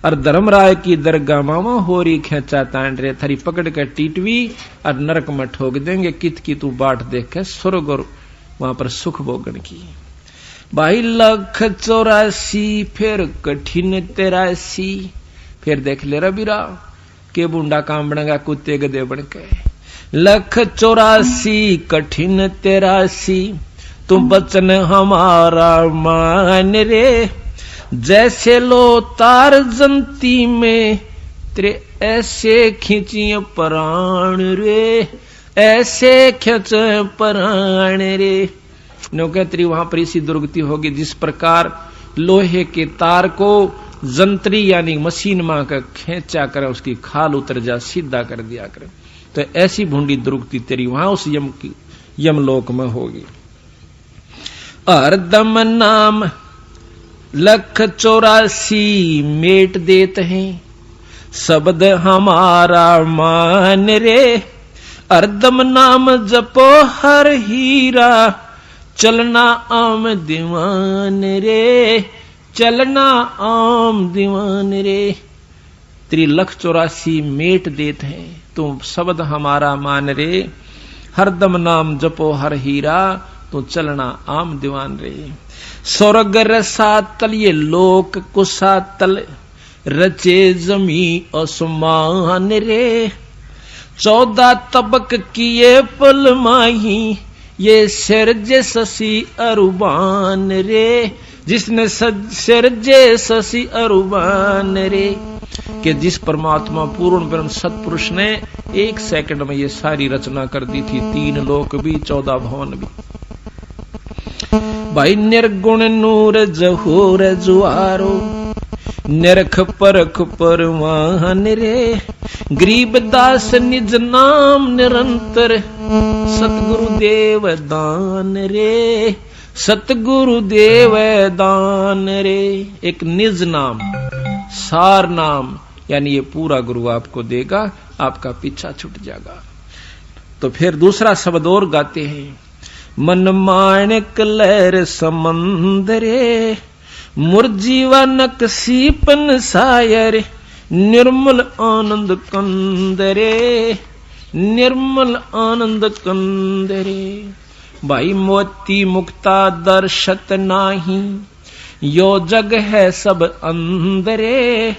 और धर्मराय की दरगाह मामा होरी खेचा तांड रे थरी पकड़ के टीटवी और नरक में ठोक देंगे कित की तू बाट देख के स्वर्ग और वहां पर सुख भोगन की। भाई 184 फिर कठिन 83 फिर देख ले रबीरा के बुंडा काम बनेगा कुत्ते गधे बन के। 184 कठिन 83 तुम बचन हमारा मान रे, जैसे लो तार जंती में तेरे ऐसे खींचिए प्राण रे, ऐसे खींच प्राण रे। नौकरी वहां पर इसी दुर्गति होगी जिस प्रकार लोहे के तार को जंत्री यानी मशीन मां का खींचा कर उसकी खाल उतर जा सीधा कर दिया करे, तो ऐसी भूंडी दुर्गति तेरी वहां उस यमलोक में होगी। हरदम नाम 184 मेट देते हैं, शब्द हमारा मान रे, हरदम नाम जपो हर हीरा, चलना आम दीवान रे, चलना आम दीवान रे। 184 मेट देते हैं, तुम शब्द हमारा मान रे, हरदम नाम जपो हर हीरा, तो चलना आम दीवान रे। स्वर्ग रसातल ये लोक कुसातल, रचे जमी आसमान रे, 14 तबक किए पल माही, ये सिरजे शशि अरुबान रे, जिसने सिरजे शशि अरुबान रे। कि जिस परमात्मा पूर्ण ब्रह्म सतपुरुष ने 1 सेकंड में ये सारी रचना कर दी थी, 3 लोक भी 14 भवन भी। भाई निर्गुण नूर जहूर जुआरो, निरख परख परवान रे, गरीब दास निज नाम निरंतर, सतगुरु देव दान रे, सतगुरु देव दान रे। एक निज नाम सार नाम यानी ये पूरा गुरु आपको देगा, आपका पीछा छूट जाएगा। तो फिर दूसरा शब्द और गाते हैं, मन माणिक लहर समंदरे, मुरजीवनक सीपन सायर, निर्मल आनंद कंदरे, निर्मल आनंद कंदरे। भाई मोती मुक्ता दर्शत नाही, यो जग है सब अंदरे,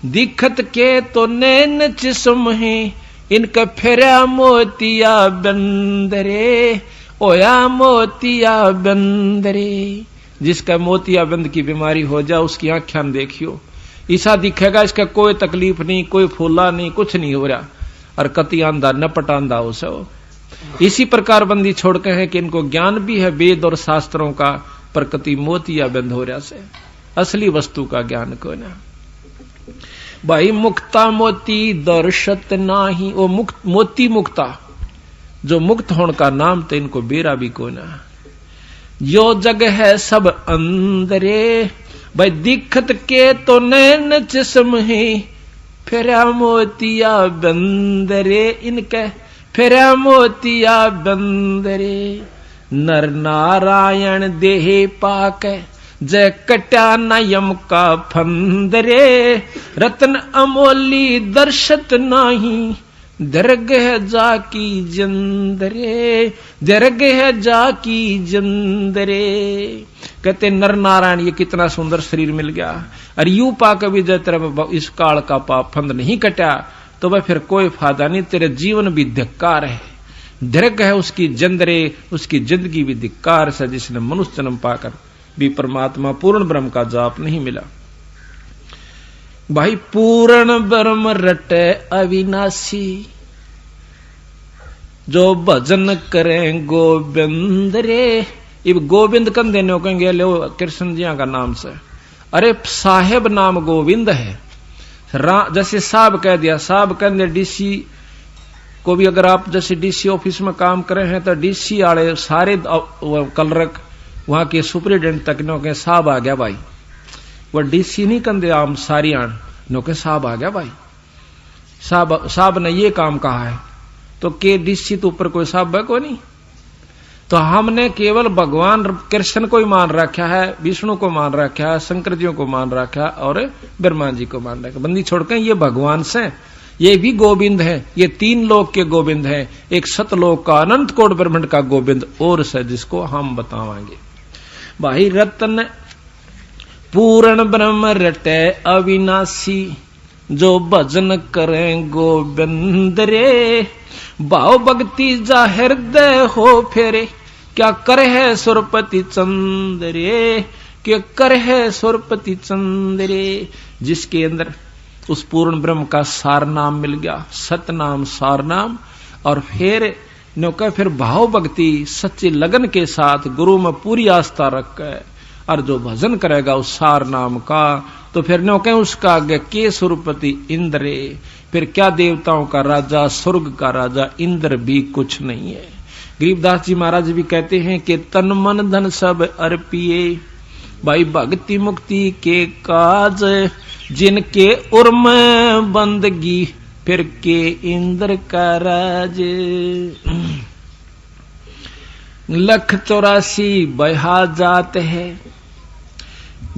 दिखत के तो नैन जिस्म है, इनका फेरा मोतिया बंदरे, ओया मोतिया बंदरे। जिसका मोतिया बंद की बीमारी हो जाए उसकी आंखें देखियो, ऐसा दिखेगा इसका कोई तकलीफ नहीं, कोई फूला नहीं, कुछ नहीं हो रहा, और कति आंधा नपट आंधा हो सो। इसी प्रकार बंदी छोड़ के है कि इनको ज्ञान भी है वेद और शास्त्रों का, पर कति मोतिया बंद हो रहा से, असली वस्तु का ज्ञान को ना। भाई मुक्ता मोती दर्शत नाही, वो मोती मुक्ता जो मुक्त होने का नाम तो इनको बेरा भी को ना। यो जग है सब अंदरे, भाई दिखत के तो नैन जिस्म है, फेरा मोतिया बंदरे, इनके फेरा मोतिया बंदरे। नर नारायण देह पाक, जय कट्या नयम का फंदरे, रतन अमोली दर्शत नाही, दरगह जाकी जंदरे, दरगह जाकी जंदरे। कहते नर नारायण ये कितना सुंदर शरीर मिल गया, और यू पाक भी जय तेरा इस काल का पाप फंद नहीं कटा, तो वह फिर कोई फायदा नहीं, तेरे जीवन भी धिक्कार है, दरगह है उसकी जंदरे, उसकी जिंदगी भी धिक्कार से, जिसने मनुष्य जन्म पाकर भी परमात्मा पूर्ण ब्रह्म का जाप नहीं मिला। भाई पूर्ण ब्रह्म रटे अविनाशी, जो भजन करें गोविंद रे। इब गोविंद कन देने कहेंगे लो कृष्ण जी का नाम से, अरे साहेब नाम गोविंद है। जैसे साहब कह दिया, साहब कह दिया डीसी को भी, अगर आप जैसे डीसी ऑफिस में काम करे हैं तो डीसी वाले सारे कलरक वहां के सुपरिटेंडेंट तक नो के साहब आ गया भाई, वह डीसी नहीं कंदे आम सारी आन नो के साहब आ गया भाई, साहब ने ये काम कहा है, तो के डीसी तो ऊपर कोई साहब है को नहीं। तो हमने केवल भगवान कृष्ण को ही मान रखा है, विष्णु को मान रखा है, शंकर जी को मान रखा है और ब्रह्मा जी को मान रखा। बंदी छोड़कर ये भगवान से, ये भी गोविंद है, ये 3 लोक के गोविंद है, एक सतलोक का अनंत कोट ब्रह्मांड का गोविंद और से जिसको हम बतावांगे। भाई रत्न पूर्ण ब्रह्म रटे अविनाशी, जो भजन करें गोविंद रे, भाव भक्ति जा हृदय हो फेरे, क्या कर है सुरपति चंद्रे, क्या कर है सुरपति चंद्रे। जिसके अंदर उस पूर्ण ब्रह्म का सार नाम मिल गया, सत नाम सार नाम, और फिर भाव भक्ति सच्ची लगन के साथ गुरु में पूरी आस्था रख कर और जो भजन करेगा उस सार नाम का, तो फिर नो कहें उसका आगे के सुरपति इंद्रे, फिर क्या देवताओं का राजा, स्वर्ग का राजा इंद्र भी कुछ नहीं है। गरीबदास जी महाराज भी कहते हैं कि तन मन धन सब अर्पिए, भाई भक्ति मुक्ति के काज, जिनके उर्म बंदगी, फिर के इंद्र का राज। 184 बहा जात है,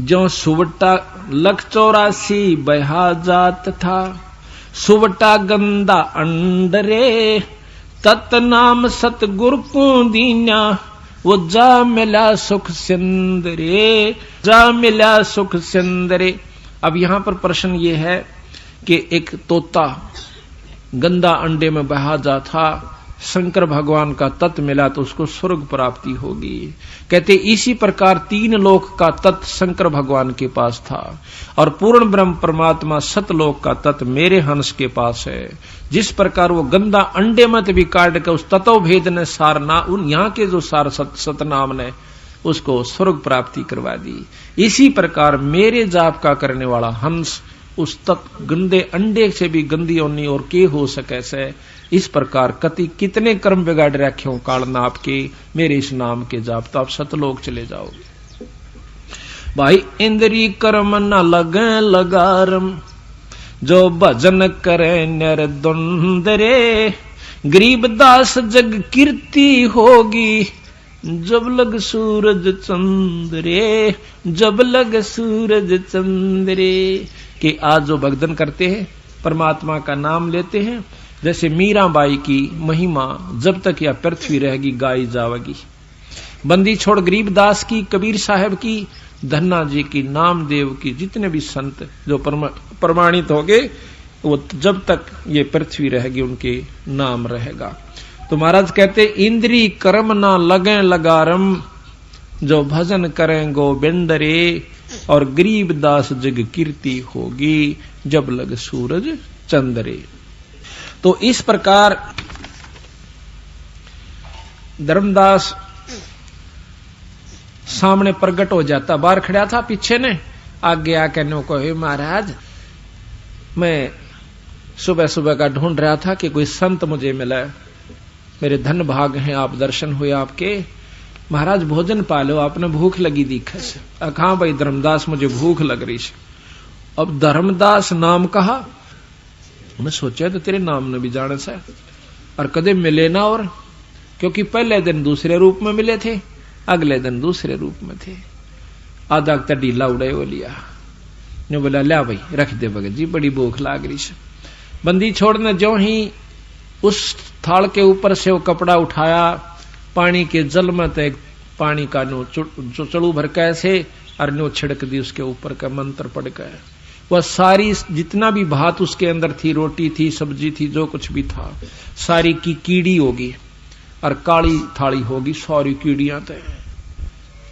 जो सुवटा 184 बहा जात था, सुवटा गंदा अंडरे, तत् नाम सतगुरु को दीना, वो जा मिला सुख सिंदरे, जा मिला सुख सिंदरे। अब यहां पर प्रश्न ये है कि एक तोता गंदा अंडे में बहा जा था, शंकर भगवान का तत्व मिला तो उसको स्वर्ग प्राप्ति होगी। कहते इसी प्रकार 3 लोक का तत्व शंकर भगवान के पास था और पूर्ण ब्रह्म परमात्मा सतलोक का तत्व मेरे हंस के पास है। जिस प्रकार वो गंदा अंडे मत भी काट के उस तत्व भेद ने सारना, उन यहाँ के जो सार सतनाम ने उसको स्वर्ग प्राप्ति करवा दी। इसी प्रकार मेरे जाप का करने वाला हंस उस गंदे अंडे से भी गंदी होनी और के हो सके से, इस प्रकार कति कितने कर्म बिगाड़ रखे हो काल नाप के मेरे इस नाम के जाप, तो आप सतलोक चले जाओगे। भाई इंद्री कर्म न लगे लगारम, जो भजन करे निर्द्वंदरे, गरीबदास जग कीर्ति होगी, जब लग सूरज चंद्रे, जब लग सूरज चंद्रे। कि आज जो भक्तन करते हैं, परमात्मा का नाम लेते हैं, जैसे मीराबाई की महिमा जब तक यह पृथ्वी रहेगी गाई जावेगी। बंदी छोड़ गरीबदास की, कबीर साहब की, धन्ना जी की, नामदेव की, जितने भी संत जो प्रमाणित हो गए, वो जब तक ये पृथ्वी रहेगी उनके नाम रहेगा। तो महाराज कहते इंद्री कर्म ना लगे लगारम, जो भजन करें गोविंद रे, और गरीबदास जग कीर्ति होगी, जब लग सूरज चंद्रे। तो इस प्रकार धर्मदास सामने प्रकट हो जाता। बाहर खड़ा था, पीछे ने आगे आके नो को, हे महाराज मैं सुबह सुबह का ढूंढ रहा था कि कोई संत मुझे मिला, मेरे धन भाग हैं आप दर्शन हुए आपके, महाराज भोजन पालो, आपने भूख लगी दिखे से। कहा भाई धर्मदास मुझे भूख लग रही है। अब धर्मदास नाम कहा, मैं सोचा तो तेरे नाम ने भी जाने से, और कदे मिले ना, और क्योंकि पहले दिन दूसरे रूप में मिले थे, अगले दिन दूसरे रूप में थे। आधा तक ढीला उड़े वो लिया, ने बोला लिया भाई रख दे भगत जी, बड़ी भूख लाग रही है। बंदी छोड़ने जो ही उस थाल के ऊपर से वो कपड़ा उठाया, पानी के जल में तक पानी का नो चड़ू भर कैसे और नो छिड़क दी उसके ऊपर का, मंत्र पढ़ कर वह सारी जितना भी भात उसके अंदर थी, रोटी थी, सब्जी थी, जो कुछ भी था, सारी की कीड़ी होगी और काली थाली होगी, सारी कीड़ियां थे।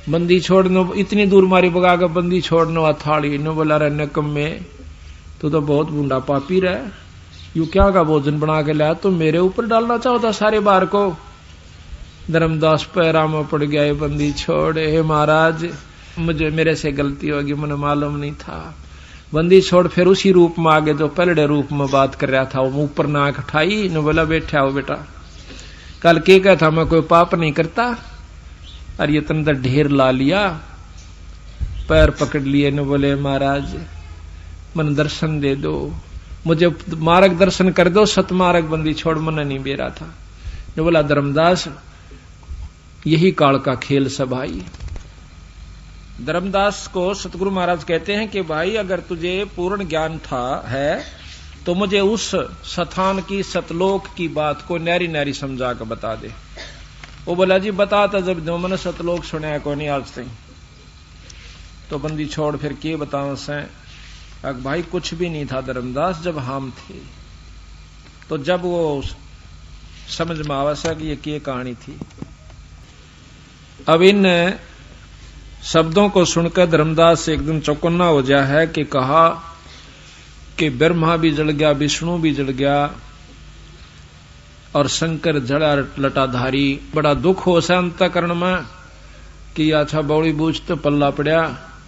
बंदी छोड़ने इतनी दूर मारी बगा कर बंदी छोड़ने वा थाली ने बोला रे नकम्मे, तू तो बहुत बूढ़ा पापी रहा, यू क्या का भोजन बना के लाया, तो मेरे ऊपर डालना चाहता सारे बार को। धर्मदास पैरा में पड़ गया, ये बंदी छोड़, हे महाराज मुझे मेरे से गलती होगी, मुझे मालूम नहीं था। बंदी छोड़ फिर उसी रूप में आगे जो पहले रूप में बात कर रहा था, वो ऊपर नाक उठाई ने बोला बैठा हो बेटा, कल के कहा था मैं कोई पाप नहीं करता, और ये तंदर ढेर ला लिया, पैर पकड़ लिए ने बोले महाराज मन दर्शन दे दो, मुझे मार्ग दर्शन कर दो, सतमार्ग। बंदी छोड़ मन नहीं बेरा था। ने बोला धर्मदास यही काल का खेल सब भाई। धर्मदास को सतगुरु महाराज कहते हैं कि भाई अगर तुझे पूर्ण ज्ञान है तो मुझे उस स्थान की सतलोक की बात को न्यारी न्यारी समझा कर बता दे। वो बोला जी बताता जब जो मैंने सतलोक सुना को नहीं आज तक। तो बंदी छोड़ फिर के बताओ से भाई कुछ भी नहीं था धर्मदास जब हम थे। तो जब वो समझ में आवा सा कि ये क्या कहानी थी। अब इन शब्दों को सुनकर धर्मदास एकदम चौकन्ना हो गया है कि कहा कि ब्रह्मा भी जल गया, विष्णु भी जल गया और शंकर जड़ा लटाधारी। बड़ा दुख हो सा अंतःकरण में कि अच्छा बौड़ी बूझ तो पल्ला पड़ा,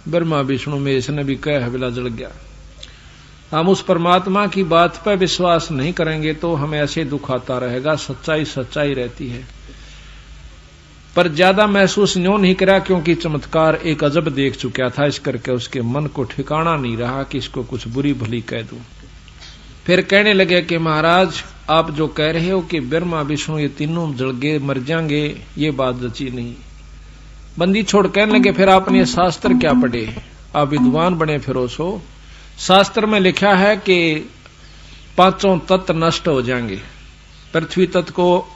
ब्रह्मा विष्णु में इसने भी कह हवेला जल गया। हम उस परमात्मा की बात पर विश्वास नहीं करेंगे तो हमें ऐसे दुख आता रहेगा। सच्चाई सच्चाई रहती है, पर ज्यादा महसूस न्यों नहीं करा क्योंकि चमत्कार एक अजब देख चुका था। इस करके उसके मन को ठिकाना नहीं रहा कि इसको कुछ बुरी भली कह दूं। फिर कहने लगे कि महाराज आप जो कह रहे हो कि ब्रह्मा विष्णु ये तीनों जल गए मर जाएंगे, ये बात जची नहीं। बंदी छोड़ कहने लगे फिर आपने शास्त्र क्या पढ़े, आप विद्वान बने फिरो सो। शास्त्र में लिखा है कि पांचों तत्व नष्ट हो जाएंगे। पृथ्वी तत्व को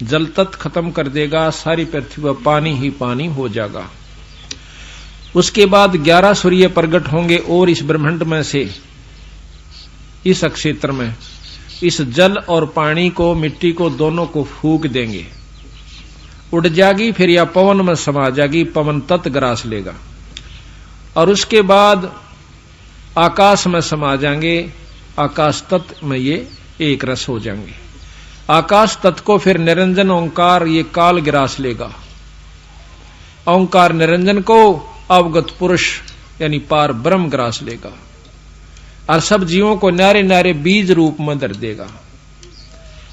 जल तत्व खत्म कर देगा, सारी पृथ्वी पर पानी ही पानी हो जाएगा। उसके बाद 11 सूर्य प्रकट होंगे और इस ब्रह्मांड में से इस क्षेत्र में इस जल और पानी को मिट्टी को दोनों को फूंक देंगे, उड़ जाएगी फिर या पवन में समा जाएगी, पवन तत्व ग्रास लेगा। और उसके बाद आकाश में समा जाएंगे, आकाश तत्व में ये एक रस हो जाएंगे। आकाश तत्व को फिर निरंजन ओंकार ये काल ग्रास लेगा। ओंकार निरंजन को अवगत पुरुष यानी पार ब्रह्म ग्रास लेगा और सब जीवों को न्यारे न्यारे बीज रूप में धर देगा।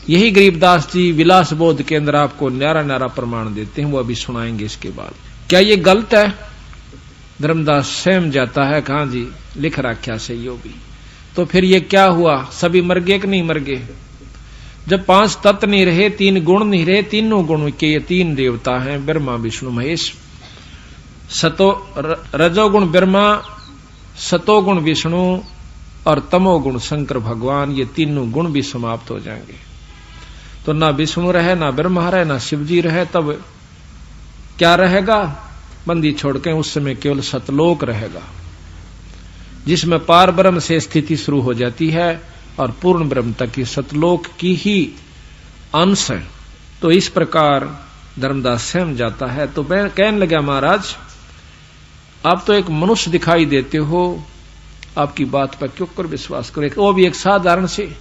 यही गरीबदास जी विलास बोध के अंदर आपको न्यारा न्यारा प्रमाण देते हैं, वो अभी सुनाएंगे इसके बाद। क्या ये गलत है? धर्मदास सहम जाता है, कहां जी लिख रखा सही हो भी। तो फिर ये क्या हुआ, सभी मर गए कि नहीं मर गए? जब 5 तत्व नहीं रहे, 3 गुण नहीं रहे, तीनों गुण के ये 3 देवता हैं ब्रह्मा विष्णु महेश। रजोगुण ब्रह्मा, सतोगुण विष्णु और तमोगुण शंकर भगवान, ये तीनों गुण भी समाप्त हो जाएंगे। तो ना विष्णु रहे, ना ब्रह्मा रहे, ना शिवजी रहे, तब क्या रहेगा? बंदी छोड़ के उस समय केवल सतलोक रहेगा, जिसमें पार ब्रह्म से स्थिति शुरू हो जाती है और पूर्ण ब्रह्म तक की सतलोक की ही अंश है। तो इस प्रकार धर्मदास सहम जाता है। तो मैं कहने लगा महाराज आप तो एक मनुष्य दिखाई देते हो, आपकी बात पर क्यों कर विश्वास करे, वो भी एक साधारण से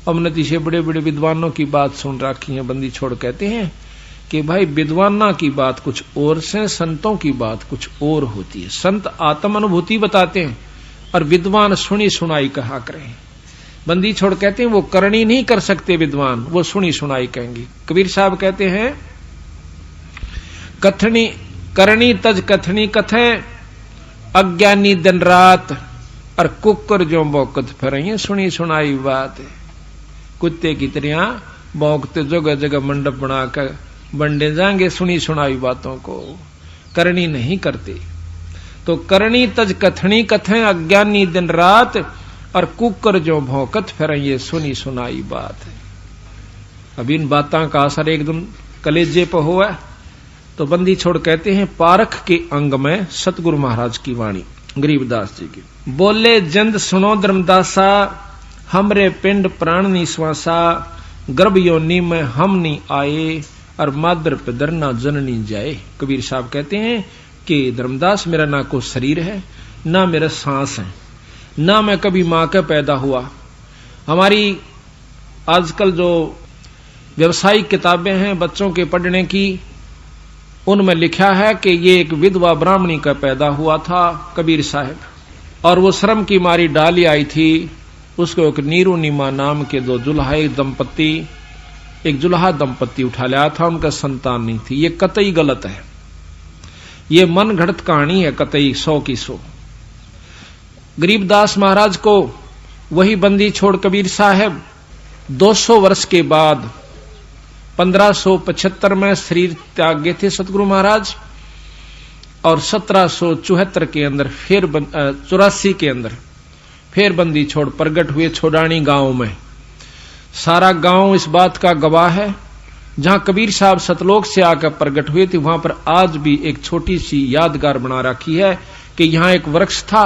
अवनति से बड़े बड़े विद्वानों की बात सुन रखी है। बंदी छोड़ कहते हैं कि भाई विद्वाना की बात कुछ और से, संतों की बात कुछ और होती है। संत आत्म अनुभूति बताते हैं और विद्वान सुनी सुनाई कहा करें। बंदी छोड़ कहते हैं वो करनी नहीं कर सकते विद्वान, वो सुनी सुनाई कहेंगे। कबीर साहब कहते हैं कथनी करनी तज कथनी कथे, अज्ञानी दिन रात और कुकर जो भौंकत फिर सुनी सुनाई बात है। कुत्ते की तरह भौंकते जगह जगह मंडप बनाकर बंडे जाएंगे सुनी सुनाई बातों को, करनी नहीं करते। तो करनी तज कथनी कथे, अज्ञानी दिन रात और कुकर जो भौंकत फिर ये सुनी सुनाई बात है। अब इन बातों का असर एकदम कलेजे पर हुआ। तो बंदी छोड़ कहते हैं पारख के अंग में सतगुरु महाराज की वाणी गरीबदास जी की। बोले जंद सुनो धर्मदासा, हमरे पिंड प्राण निश्वासा, गर्भ योनि में हम नहीं आए और मादर पे दरना जननी जाए। कबीर साहब कहते हैं कि धर्मदास मेरा ना कोई शरीर है, ना मेरा सांस है, ना मैं कभी मां का पैदा हुआ। हमारी आजकल जो व्यवसायिक किताबें हैं बच्चों के पढ़ने की, उनमें लिखा है कि ये एक विधवा ब्राह्मणी का पैदा हुआ था कबीर साहब, और वो श्रम की मारी डाली आई थी। उसको एक नीरू नीमा नाम के 2 जुल्हा दंपत्ति, एक जुल्हा दंपत्ति उठा लिया था, उनका संतान नहीं थी। ये कतई गलत है, ये मन घड़त कहानी है, कतई 100 की 100। गरीबदास महाराज को वही बंदी छोड़ कबीर साहब 200 वर्ष के बाद 1575 में शरीर त्याग गए थे सतगुरु महाराज, और 1774 के अंदर फिर 84 के अंदर फिर बंदी छोड़ प्रगट हुए छोड़ानी गांव में। सारा गांव इस बात का गवाह है, जहां कबीर साहब सतलोक से आकर प्रगट हुए थे वहां पर आज भी एक छोटी सी यादगार बना रखी है कि यहां एक वृक्ष था,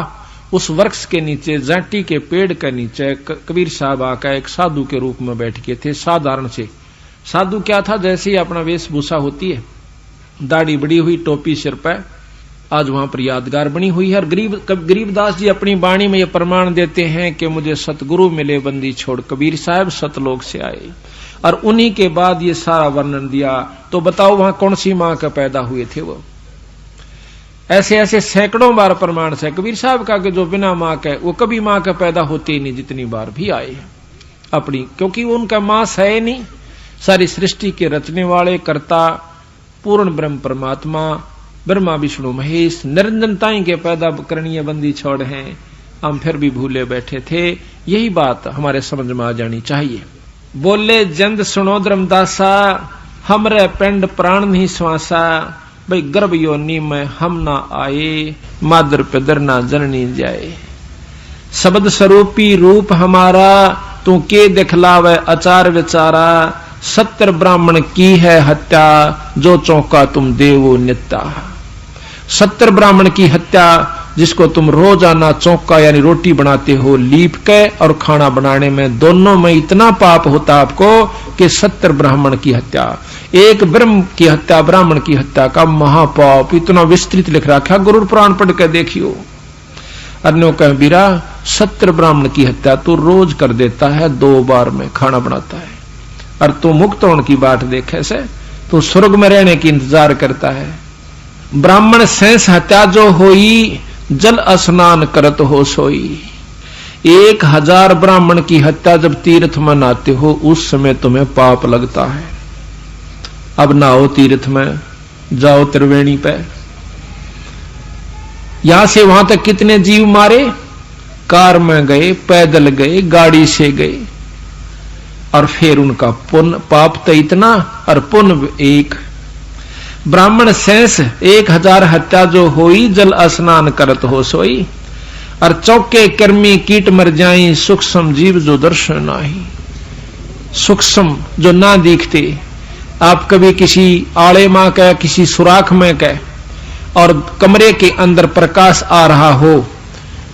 उस वृक्ष के नीचे जाटी के पेड़ के नीचे कबीर साहब आकर एक साधु के रूप में बैठ गए थे। साधारण से साधु क्या था, जैसे ही अपना वेशभूषा होती है, दाढ़ी बड़ी हुई, टोपी सिर पर, आज वहां पर यादगार बनी हुई है। और गरीबदास जी अपनी वाणी में यह प्रमाण देते हैं कि मुझे सतगुरु मिले बंदी छोड़ कबीर साहब सतलोक से आए, और उन्हीं के बाद ये सारा वर्णन दिया। तो बताओ वहां कौन सी मां का पैदा हुए थे वो? ऐसे ऐसे सैकड़ों बार प्रमाण से कबीर साहब का कि जो बिना मां के वो कभी मां का पैदा होते ही नहीं, जितनी बार भी आए अपनी, क्योंकि उनका मां है नहीं। सारी सृष्टि के रचने वाले कर्ता पूर्ण ब्रह्म परमात्मा ब्रह्मा विष्णु महेश निरंजन ताई के पैदा करणीय बंदी छोड़ हैं, हम फिर भी भूले बैठे थे। यही बात हमारे समझ में आ जानी चाहिए। बोले जंद सुनो धर्मदासा, हमरे पिंड प्राण नहीं श्वासा, भाई गर्भ योनि में हम ना आए, मादर पिदर ना जननी जाए। शब्द स्वरूपी रूप हमारा, तू के दिखलावे आचार विचारा, 70 ब्राह्मण की है हत्या, जो चौंका तुम देवो नित्या। 70 ब्राह्मण की हत्या, जिसको तुम रोजाना चौका यानी रोटी बनाते हो लीप के और खाना बनाने में, दोनों में इतना पाप होता आपको कि 70 ब्राह्मण की हत्या, एक ब्रह्म की हत्या, ब्राह्मण की हत्या का महापाप इतना विस्तृत लिख रखा। गुरु पुराण पढ़ के देखियो। अन्यों कह बीरा 70 ब्राह्मण की हत्या तू रोज कर देता है, 2 बार में खाना बनाता है, और तू मुक्त होने की बात देखे से तू स्वर्ग में रहने की इंतजार करता है। ब्राह्मण सेंस हत्या जो होई, जल स्नान करत हो सोई। 1000 ब्राह्मण की हत्या जब तीर्थ में नहाते हो उस समय तुम्हें पाप लगता है। अब नहाओ तीर्थ में, जाओ त्रिवेणी पे, यहां से वहां तक कितने जीव मारे, कार में गए, पैदल गए, गाड़ी से गए, और फिर उनका पुण्य पाप तो इतना और पुण्य एक। ब्राह्मण शेष 1000 हत्या जो होई, जल स्नान करत हो सोई, और चौके कर्मी कीट मर जाई, सूक्ष्म जीव जो दर्शन नाही। सूक्ष्म जो ना दिखते, आप कभी किसी आड़े में कह, किसी सुराख में कह, और कमरे के अंदर प्रकाश आ रहा हो,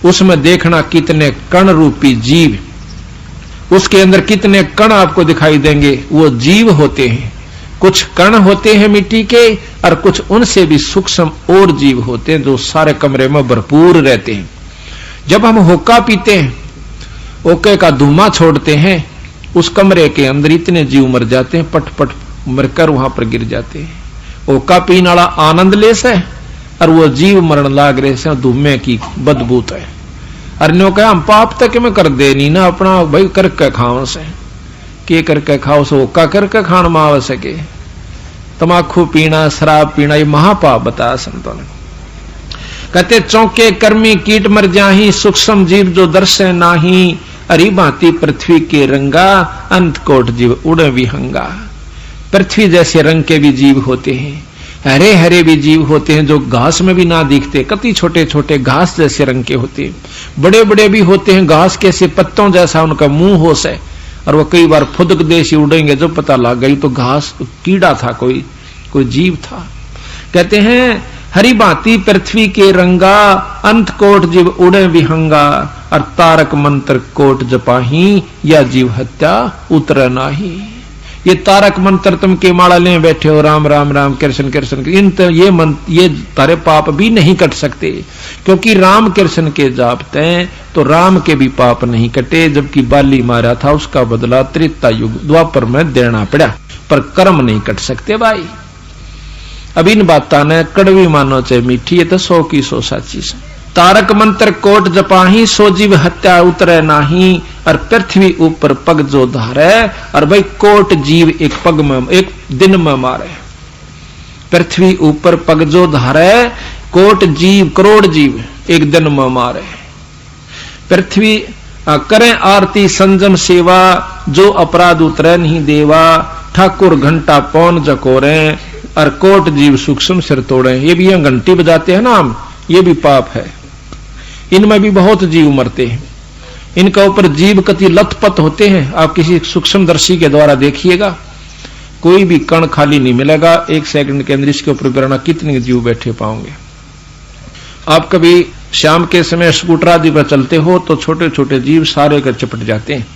उसमें देखना कितने कण रूपी जीव, उसके अंदर कितने कण आपको दिखाई देंगे, वो जीव होते हैं। कुछ कण होते हैं मिट्टी के, और कुछ उनसे भी सूक्ष्म और जीव होते हैं जो सारे कमरे में भरपूर रहते हैं। जब हम हुक्का पीते हैं, ओके का धुआं छोड़ते हैं, उस कमरे के अंदर इतने जीव मर जाते हैं, पट पट मरकर वहां पर गिर जाते हैं। हुक्का पीने वाला आनंद ले से, और वो जीव मरण लाग रहे से धुएं की बदबूत है। अरण्यों का हम पाप तक में कर दे नहीं ना, अपना भाई करके खाओ से, के करके खाओ से हुक्का करके खान में आ सके। तमाकू पीना, शराब पीना, ये महापाप बताया संतों ने। कहते चौके कर्मी कीट मर जाही, सूक्ष्म जीव जो दर्शे नाही, अरी भांति पृथ्वी के रंगा, अंत कोट जीव उड़े विहंगा। पृथ्वी जैसे रंग के भी जीव होते हैं, हरे हरे भी जीव होते हैं जो घास में भी ना दिखते, कति छोटे छोटे घास जैसे रंग के होते हैं। बड़े बड़े भी होते हैं, घास के से पत्तों जैसा उनका मुंह हो से, और वो कई बार फुदक देसी उड़ेंगे, जो पता लग गई तो घास कीड़ा था, कोई जीव था। कहते हैं हरि भांति पृथ्वी के रंगा, अंत कोट जीव उड़े विहंगा, और तारक मंत्र कोट जपाही, या जीव हत्या उतर नाही। ये तारक मंत्र तुम के माला ले बैठे हो, राम राम राम कृष्ण कृष्ण, ये तारे पाप भी नहीं कट सकते, क्योंकि राम कृष्ण के जापते तो राम के भी पाप नहीं कटे। जबकि बाली मारा था, उसका बदला त्रेता युग द्वापर में देना पड़ा, पर कर्म नहीं कट सकते भाई। अब इन बातों ने कड़वी मानो चाहे मीठी, ये तो 100 की 100 साची से। तारक मंत्र कोट जपाही, सो जीव हत्या उतरे नाही, और पृथ्वी ऊपर पग जो धारे, और भाई कोट जीव एक पग में, एक दिन में मारे। पृथ्वी ऊपर पग जो धारे, कोट जीव करोड़ जीव एक दिन में मारे। पृथ्वी करें आरती संजम सेवा, जो अपराध उतरे नहीं देवा, ठाकुर घंटा पौन जकोरे और कोट जीव सूक्ष्म सिर तोड़े। ये भी यहाँ घंटी बजाते हैं ना हम, ये भी पाप है। इनमें भी बहुत जीव मरते हैं, इनका ऊपर जीव कति लथपथ होते हैं। आप किसी सूक्ष्मदर्शी के द्वारा देखिएगा, कोई भी कण खाली नहीं मिलेगा। 1 सेकंड के अंदर इसके ऊपर बिना कितने जीव बैठे पाओगे। आप कभी शाम के समय स्कूटर आदि पर चलते हो तो छोटे छोटे जीव सारे कर चिपट जाते हैं।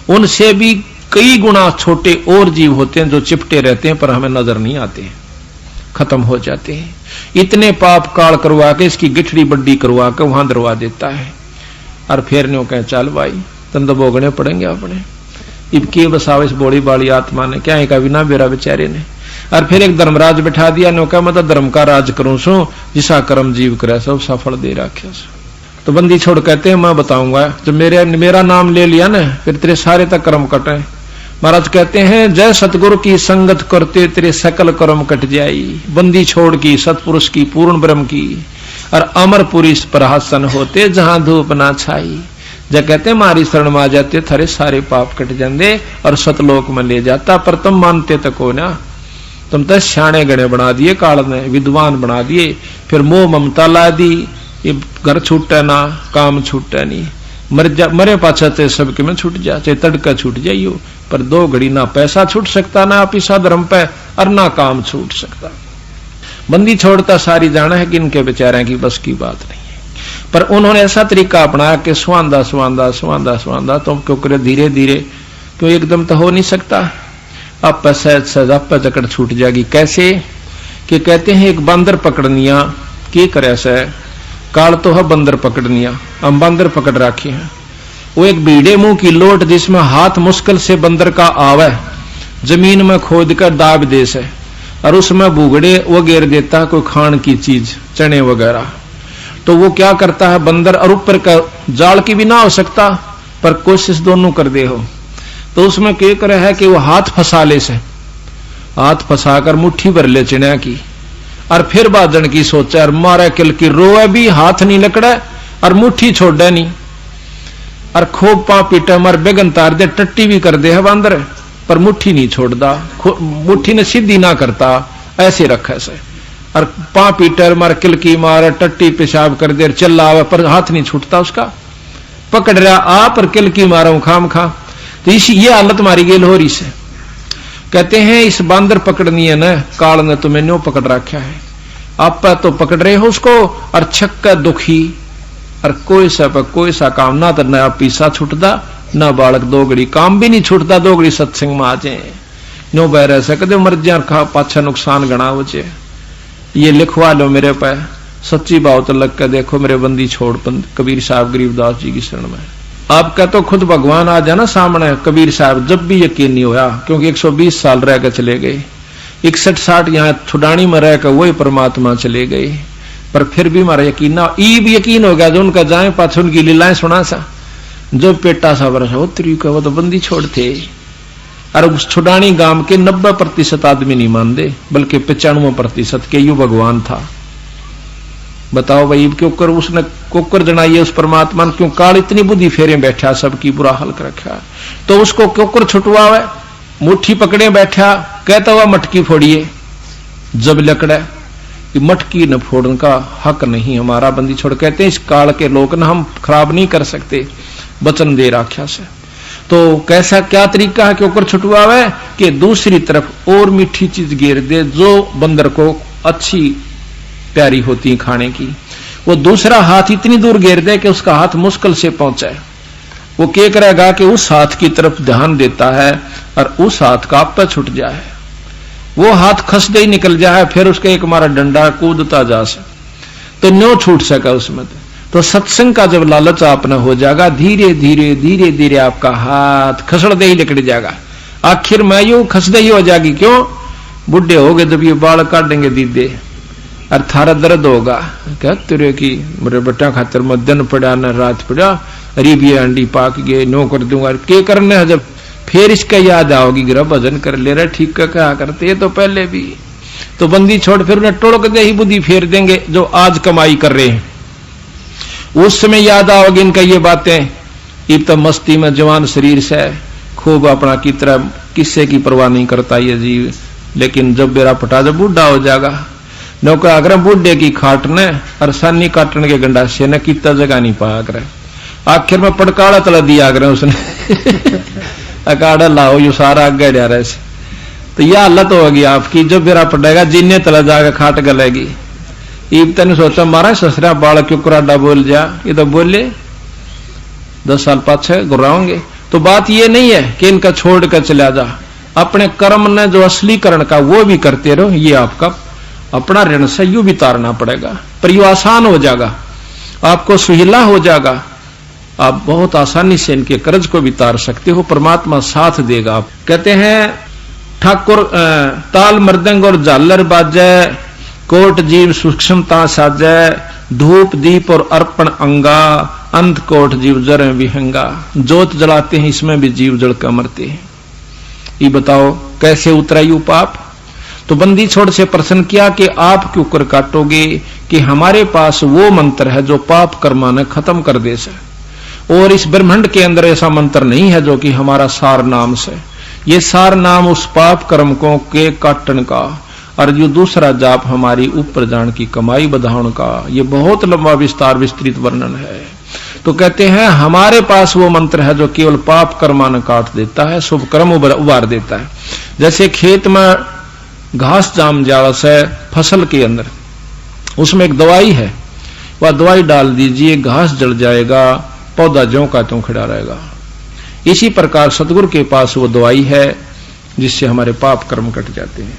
उनसे भी कई गुना छोटे और जीव होते हैं जो चिपटे रहते हैं, पर हमें नजर नहीं आते, खत्म हो जाते हैं। इतने पाप काल करवा के इसकी गिठड़ी बड्डी करवा के वहां दरवा देता है और फिर न्यों कहे चल भाई तन तो भोगने पड़ेंगे अपने। इबके बसावे इस बोली बाली आत्मा ने क्या कहा बिना बेरा बेचारे ने। और फिर एक धर्मराज बैठा दिया, न्यों कहा मैं तो धर्म का राज करूं सो, जिसा कर्म जीव करे सब सफल दे रखे। तो बंदी छोड़ कहते हैं मैं बताऊंगा, जब मेरा नाम ले लिया ना फिर तेरे सारे तक कर्म कटे। महाराज कहते हैं जय सतगुरु की संगत करते तेरे सकल कर्म कट जाई। बंदी छोड़ की सतपुरुष की पूर्ण ब्रह्म की और अमरपुरी प्रहसन होते जहां धूप ना छाई। जब कहते हैं मारी शरण में आ जाते थारे सारे पाप कट जाते और सतलोक में ले जाता। पर तुम मानते तो को ना, तुम तो सियाणे गणे बना दिए, काल ने विद्वान बना दिए, फिर मोह ममता ला दी। ये घर छूटे ना काम छूटे नहीं, मरे पाछा ते सबके में छूट जा, चाहे तड़का छूट जाइयो, पर 2 घड़ी ना पैसा छूट सकता ना पिसा धर्म पे और ना काम छूट सकता। बंदी छोड़ता सारी जाना है कि इनके बेचारे की बस की बात नहीं है। पर उन्होंने ऐसा तरीका अपनाया कि स्वांदा स्वांदा स्वांदा स्वांदा तुम क्यों करे धीरे धीरे, क्यों एकदम तो हो नहीं सकता। अब सहज सहज आप जकड़ छूट जाएगी। कैसे कि कहते हैं एक बंदर पकड़निया के करे से काल तो है बंदर पकड़निया, हम बंदर पकड़ रखे हैं। वो एक बीड़े मुंह की लोट जिसमें हाथ मुश्किल से बंदर का आवे, जमीन में खोद कर दाब दे से और उसमें भूगड़े वो घेर देता कोई खान की चीज चने वगैरह। तो वो क्या करता है बंदर, और ऊपर का जाल की भी ना हो सकता पर कोशिश दोनों कर दे हो। तो उसमें क्या करे है कि वो हाथ फंसा ले से, हाथ फंसाकर मुट्ठी भर ले चिड़िया की और फिर बाजन की सोचा और मारे किल की रोए भी हाथ नहीं लकड़े और मुट्ठी छोड़े नहीं और खूब पा पीटे मर बेगन तार दे टट्टी भी कर दे है बंदर, पर मुट्ठी नहीं छोड़दा, मुट्ठी ने सीधी ना करता, ऐसे रखे से और पा पीटर मार किलकी मार टट्टी पेशाब कर दे चिल्लावे पर हाथ नहीं छूटता उसका। पकड़ रहा आ पर किलकी मारा खाम खा। तो इसी ये हालत मारी गेल हो रही से। कहते हैं इस बंदर पकड़नी है ना काल ने तुम्हें न्यों पकड़ रखा है, आप तो पकड़ रहे हो उसको और छक्का दुखी और कोई सा काम ना तो नया पीसा छूटता ना बालक 2 घड़ी काम भी नहीं छूटता। 2 घड़ी सत्संग में आ जाए नो बह रह सकते मर जा खा पाछा नुकसान गणा हो जाए। ये लिखवा लो मेरे पे सच्ची बात लग कर देखो मेरे बंदी छोड़ कबीर साहब गरीबदास जी की शरण में। आपका तो खुद भगवान आ जाना सामने कबीर साहब जब भी यकीन नहीं होया, क्योंकि 120 साल रह कर चले गए, 61-60 यहाँ छुडानी में रहकर वही परमात्मा चले गए, पर फिर भी हमारा यकीन ना ईब यकीन हो गया जो उनका जाए पाछ उनकी लीलाएं सुना सा। जो पेटा सा बरस हो तरीका वो तो बंदी छोड़ थे और उस छुडानी गांव के 90% आदमी नहीं मानते बल्कि 95% के यू भगवान था। बताओ भाई क्यों कर उसने कोकर जनाई है उस परमात्मा ने, क्यों काल इतनी बुद्धि फेरे बैठा सबकी बुरा हाल कर रखा, तो उसको कोकर छुटवावे मुट्ठी पकड़े बैठा कहता हुआ मटकी फोड़िए जब लकड़े मटकी न फोड़ने का हक नहीं हमारा। बंदी छोड़ कहते हैं इस काल के लोग ना हम खराब नहीं कर सकते वचन दे राख्या से। तो कैसा क्या तरीका है कि ऊपर छुटवावे कि दूसरी तरफ और मीठी चीज घेर दे जो बंदर को अच्छी प्यारी होती खाने की, वो दूसरा हाथ इतनी दूर घेर दे कि उसका हाथ मुश्किल से पहुंचे। वो क्या करेगा कि उस हाथ की तरफ ध्यान देता है और उस हाथ का आप पे छुट जाए, वो हाथ खसदे ही निकल जाए, फिर उसके एक मारा डंडा कूदता जा से तो न्यों छूट सका उसमें। तो सत्संग का जब लालच आपने हो जाएगा धीरे धीरे धीरे धीरे आपका हाथ खसड़ते ही निकल जाएगा, आखिर में यूं खसदे ही हो जाएगी। क्यों बुढ़े हो गए जब ये बाल काटेंगे दीदे और थारा दर्द होगा क्या तेरे की मेरे बट्टा खातर में दिन पड़ा न रात पड़ा अरे भी अंडी पाक गए नो कर दूंगा के करने है। जब फिर इसका याद आओगी गिरा भजन कर ले रहा ठीक का क्या करते ये तो पहले भी। तो बंदी छोड़ फिर उन्हें टोड़क दे ही बुद्धि फेर देंगे जो आज कमाई कर रहे हैं। उस समय याद आओगी इनका ये बातें, ये तो मस्ती में जवान शरीर से खूब अपना की तरह किस्से की परवाह नहीं करता ये जीव। लेकिन जब बेरा पटा जब बूढ़ा हो जाएगा नौका अगर बूढ़े की खाटने और सानी काटने के गंडा से न कितना जगह नहीं पाया करे। आखिर में पड़काड़ा तला दिया करे उसने अकाड़ा लाओ यू सारा आगे जा रहे से। तो यह हालत होगी आपकी जब बेरा पड़ेगा जिन्ने तला जाकर खाट गलेगी। ईब तेने सोचा मारा ससरा बाल क्यों कुराडा बोल जा, ये तो बोले 10 साल पाछे गुर्राओगे। तो बात ये नहीं है कि इनका छोड़ कर चला जा, अपने कर्म ने जो असलीकरण का वो भी करते रहो। ये आपका अपना ऋण से यू भी तारना पड़ेगा, पर यू आसान हो जाएगा, आपको सुहिला हो जाएगा, आप बहुत आसानी से इनके कर्ज को भी तार सकते हो, परमात्मा साथ देगा। आप कहते हैं ठाकुर ताल मृदंग और झालर बाजे, कोट जीव सूक्ष्मता साजे, धूप दीप और अर्पण अंगा, अंत कोट जीव जर विहंगा। जोत जलाते हैं इसमें भी जीव जल कर मरते हैं। ये बताओ कैसे उतरा यू पाप। तो बंदी छोड़ से प्रश्न किया कि आप क्यों कर काटोगे, कि हमारे पास वो मंत्र है जो पाप कर्मा ने खत्म कर दे से, और इस ब्रह्मांड के अंदर ऐसा मंत्र नहीं है जो कि हमारा सार नाम से। ये सार नाम उस पाप कर्म को के काटन का, और जो दूसरा जाप हमारी ऊपर जान की कमाई बधाउन का। ये बहुत लंबा विस्तार विस्तृत वर्णन है। तो कहते हैं हमारे पास वो मंत्र है जो केवल पाप कर्मान काट देता है, शुभ कर्म उबार देता है। जैसे खेत में घास जाम जाड़ा से फसल के अंदर, उसमें एक दवाई है, वह दवाई डाल दीजिए घास जल जाएगा, पौधा ज्यों का त्यों खड़ा रहेगा। इसी प्रकार सतगुरु के पास वो दवाई है जिससे हमारे पाप कर्म कट जाते हैं,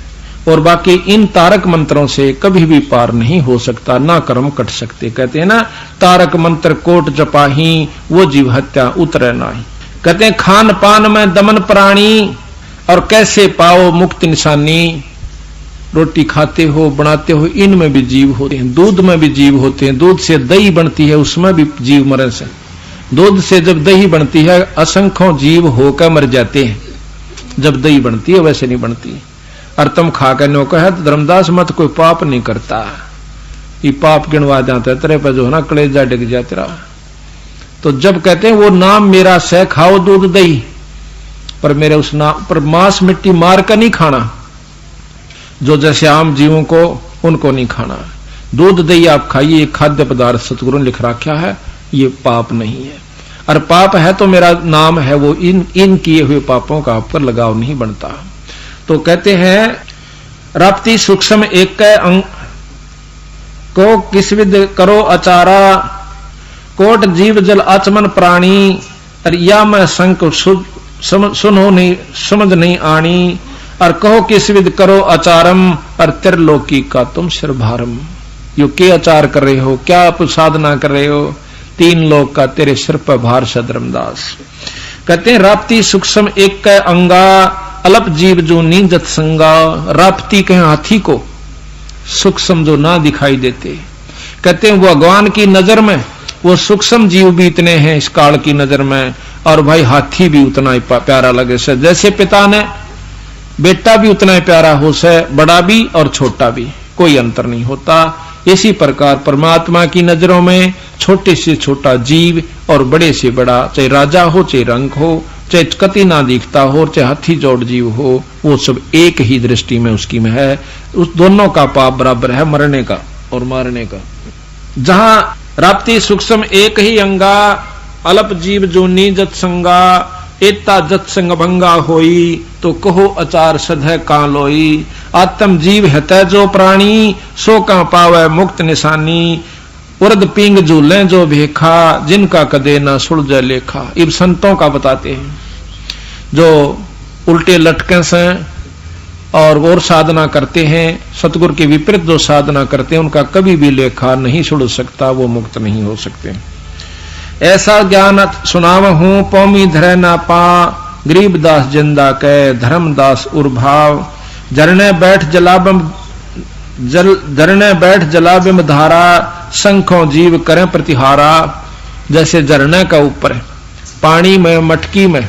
और बाकी इन तारक मंत्रों से कभी भी पार नहीं हो सकता, ना कर्म कट सकते। कहते हैं ना तारक मंत्र कोट जपाही, वो जीव हत्या उतरे नाही। कहते हैं खान पान में दमन प्राणी, और कैसे पाओ मुक्त निशानी। रोटी खाते हो बनाते हो इनमें भी जीव होते हैं, दूध में भी जीव होते हैं, दूध से दही बनती है उसमें भी जीव मरे से। दूध से जब दही बनती है असंख्यों जीव होकर मर जाते हैं, जब दही बनती है वैसे नहीं बनती। और तुम खा कर नो कहे धर्मदास मत कोई पाप नहीं करता, ये पाप गिनवा जाता है तेरे पर जो है ना कलेजा डिग जा तेरा। तो जब कहते हैं वो नाम मेरा से खाओ दूध दही, पर मेरे उस नाम पर मांस मिट्टी मार कर नहीं खाना, जो जैसे आम जीवों को उनको नहीं खाना। दूध दही आप खाइए, खाद्य पदार्थ सतगुरु ने लिख रखा है, ये पाप नहीं है। और पाप है तो मेरा नाम है वो इन किए हुए पापों का आप पर लगाव नहीं बनता। तो कहते हैं राप्ती सूक्ष्म एक अंग को किस विद करो अचारा, कोट जीव जल आचमन प्राणी, और या मैं संक सुनो नहीं समझ नहीं आनी, और कहो किस विद करो अचारम, और त्रिलोकी का तुम सिर भारम। यो के आचार कर रहे हो, क्या आप साधना कर रहे हो, 3 लोक का तेरे सिर पर भार है धर्मदास। कहते हैं राप्ती सूक्ष्म एक अंगा, अल्प जीव जो नींजत संगा। राप्ती कहें हाथी को, सूक्ष्म जो ना दिखाई देते। कहते हैं भगवान की नजर में वो सूक्ष्म जीव भी इतने हैं इस काल की नजर में, और भाई हाथी भी उतना ही प्यारा लगे से। जैसे पिता ने बेटा भी उतना ही प्यारा हो से, बड़ा भी और छोटा भी, कोई अंतर नहीं होता। इसी प्रकार परमात्मा की नजरों में छोटे से छोटा जीव और बड़े से बड़ा, चाहे राजा हो चाहे रंग हो, चाहे कति ना दिखता हो, चाहे हाथी जोड़ जीव हो, वो सब एक ही दृष्टि में उसकी में है। उस दोनों का पाप बराबर है, मरने का और मारने का। जहां राप्ती सूक्ष्म एक ही अंगा, अल्प जीव जो नीजत संगा, एता जत संग भंगा होई, तो कहो अचार सधय का लोई। आत्म जीव है जो प्राणी, सो का पावे मुक्त निशानी। उर्द पिंग झूले जो भेखा, जिनका कदे न सुलझे लेखा। इब संतों का बताते हैं जो उल्टे लटके से और साधना करते हैं, सतगुरु के विपरीत जो साधना करते हैं, उनका कभी भी लेखा नहीं सुलझ सकता, वो मुक्त नहीं हो सकते। ऐसा ज्ञान सुनाव हूं पौमी धरे ना पा, गरीबदास जिंदा के धर्मदास उर्भाव। झरने बैठ जलाबिम धारा, संखों जीव करें प्रतिहारा। जैसे झरने का ऊपर पानी में मटकी में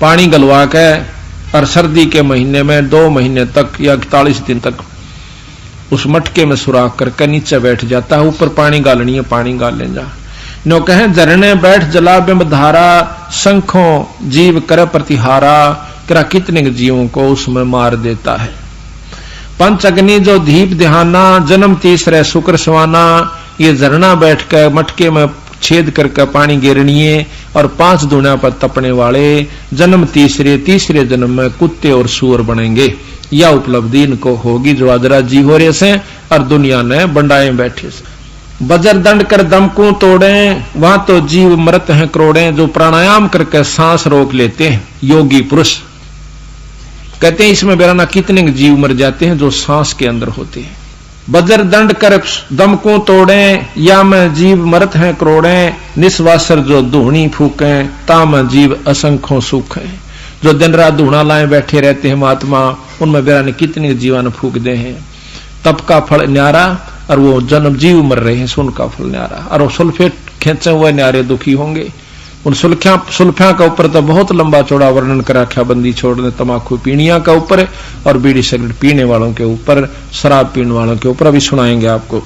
पानी गलवा के, और सर्दी के महीने में 2 महीने तक या 41 दिन तक उस मटके में सुराख करके नीचे बैठ जाता है। ऊपर पानी गालनी है, पानी गाल ले जा। नो कहे झरने बैठ जला बिंब धारा, शंखों जीव कर प्रतिहारा, करा कितने जीवों को उसमें मार देता है। पंच अग्नि जो दीप दिहाना, जन्म तीसरे शुक्र सवाना, ये झरना बैठकर मटके में छेद करके पानी गिरनिए और 5 दुनिया पर तपने वाले जन्म तीसरे जन्म में कुत्ते और सूअर बनेंगे। यह उपलब्धि इनको होगी जो आदरा जी हो रहे से और दुनिया ने बंडाए बैठे से। बजर दंड कर दम को तोड़े, वहां तो जीव मरत हैं करोड़े, जो प्राणायाम करके सांस रोक लेते हैं योगी पुरुष। कहते हैं इसमें बेराना कितने जीव मर जाते हैं जो सांस के अंदर होते हैं। बजर दंड कर दम को तोड़े, या में जीव मरत हैं करोड़े, निस्वासर जो धूणी फूके, ताम जीव असंख्यों सुख है। जो दिन रात धूणा लाए बैठे रहते हैं महात्मा, उनमें बेराने कितने जीवन फूक दे हैं। तप का फल न्यारा और वो जन्म जीव मर रहे हैं, सुन का फल न्यारा। और वो सुल्फे खेचे हुए न्यारे दुखी होंगे। उन सुल्फिया का ऊपर तो बहुत लंबा चौड़ा वर्णन कर रखा, बंदी छोड़ने तमाकू पीनिया का ऊपर और बीड़ी सिगरेट पीने वालों के ऊपर, शराब पीने वालों के ऊपर अभी सुनाएंगे आपको।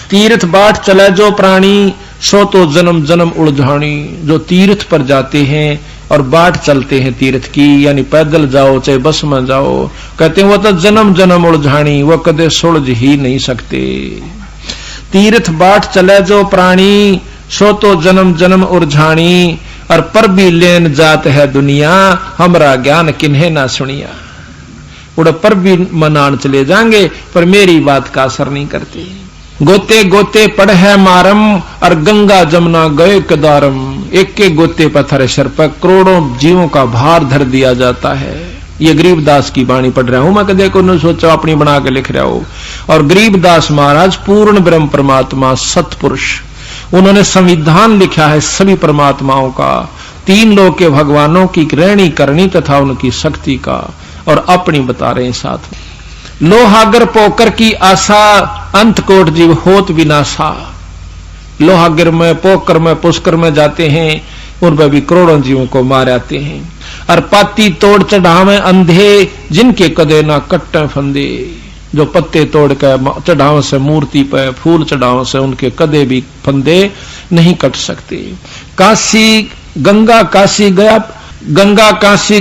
तीर्थ बाट चले जो प्राणी, सो तो जन्म जन्म उलझानी। जो तीर्थ पर जाते हैं और बाट चलते हैं तीर्थ की, यानी पैदल जाओ चाहे बस में जाओ, कहते हैं वो तो जन्म जन्म उलझानी, वो कदे सुलझ ही नहीं सकते। तीर्थ बाट चले जो प्राणी, सो तो जन्म जन्म उलझानी, और पर भी लेन जात है दुनिया, हमरा ज्ञान किन्हें ना सुनिया। उड़ पर भी मनान चले जाएंगे पर मेरी बात का असर नहीं करते। गोते गोते पड़ है मारम, और गंगा जमुना गए कदारम। एक के गोते पत्थर सर पर करोड़ों जीवों का भार धर दिया जाता है। ये गरीबदास की वाणी पढ़ रहा हूं मैं, कदे को न सोचो अपनी बना के लिख रहा हूं। और गरीबदास महाराज पूर्ण ब्रह्म परमात्मा सतपुरुष, उन्होंने संविधान लिखा है सभी परमात्माओं का, 3 लोक के भगवानों की रहनी करनी तथा उनकी शक्ति का, और अपनी बता रहे हैं साथ में। लोहागर पोकर की आशा, अंत कोट जीव होत विनाशा। लोहागर में, पोकर में, पुष्कर में जाते हैं, उन पर भी करोड़ों जीवों को मार आते हैं। और पाती तोड़ चढ़ावे अंधे, जिनके कदे ना कट्टे फंदे। जो पत्ते तोड़ कर चढ़ावे से मूर्ति पर, फूल चढ़ावे से उनके कदे भी फंदे नहीं कट सकते। काशी गंगा काशी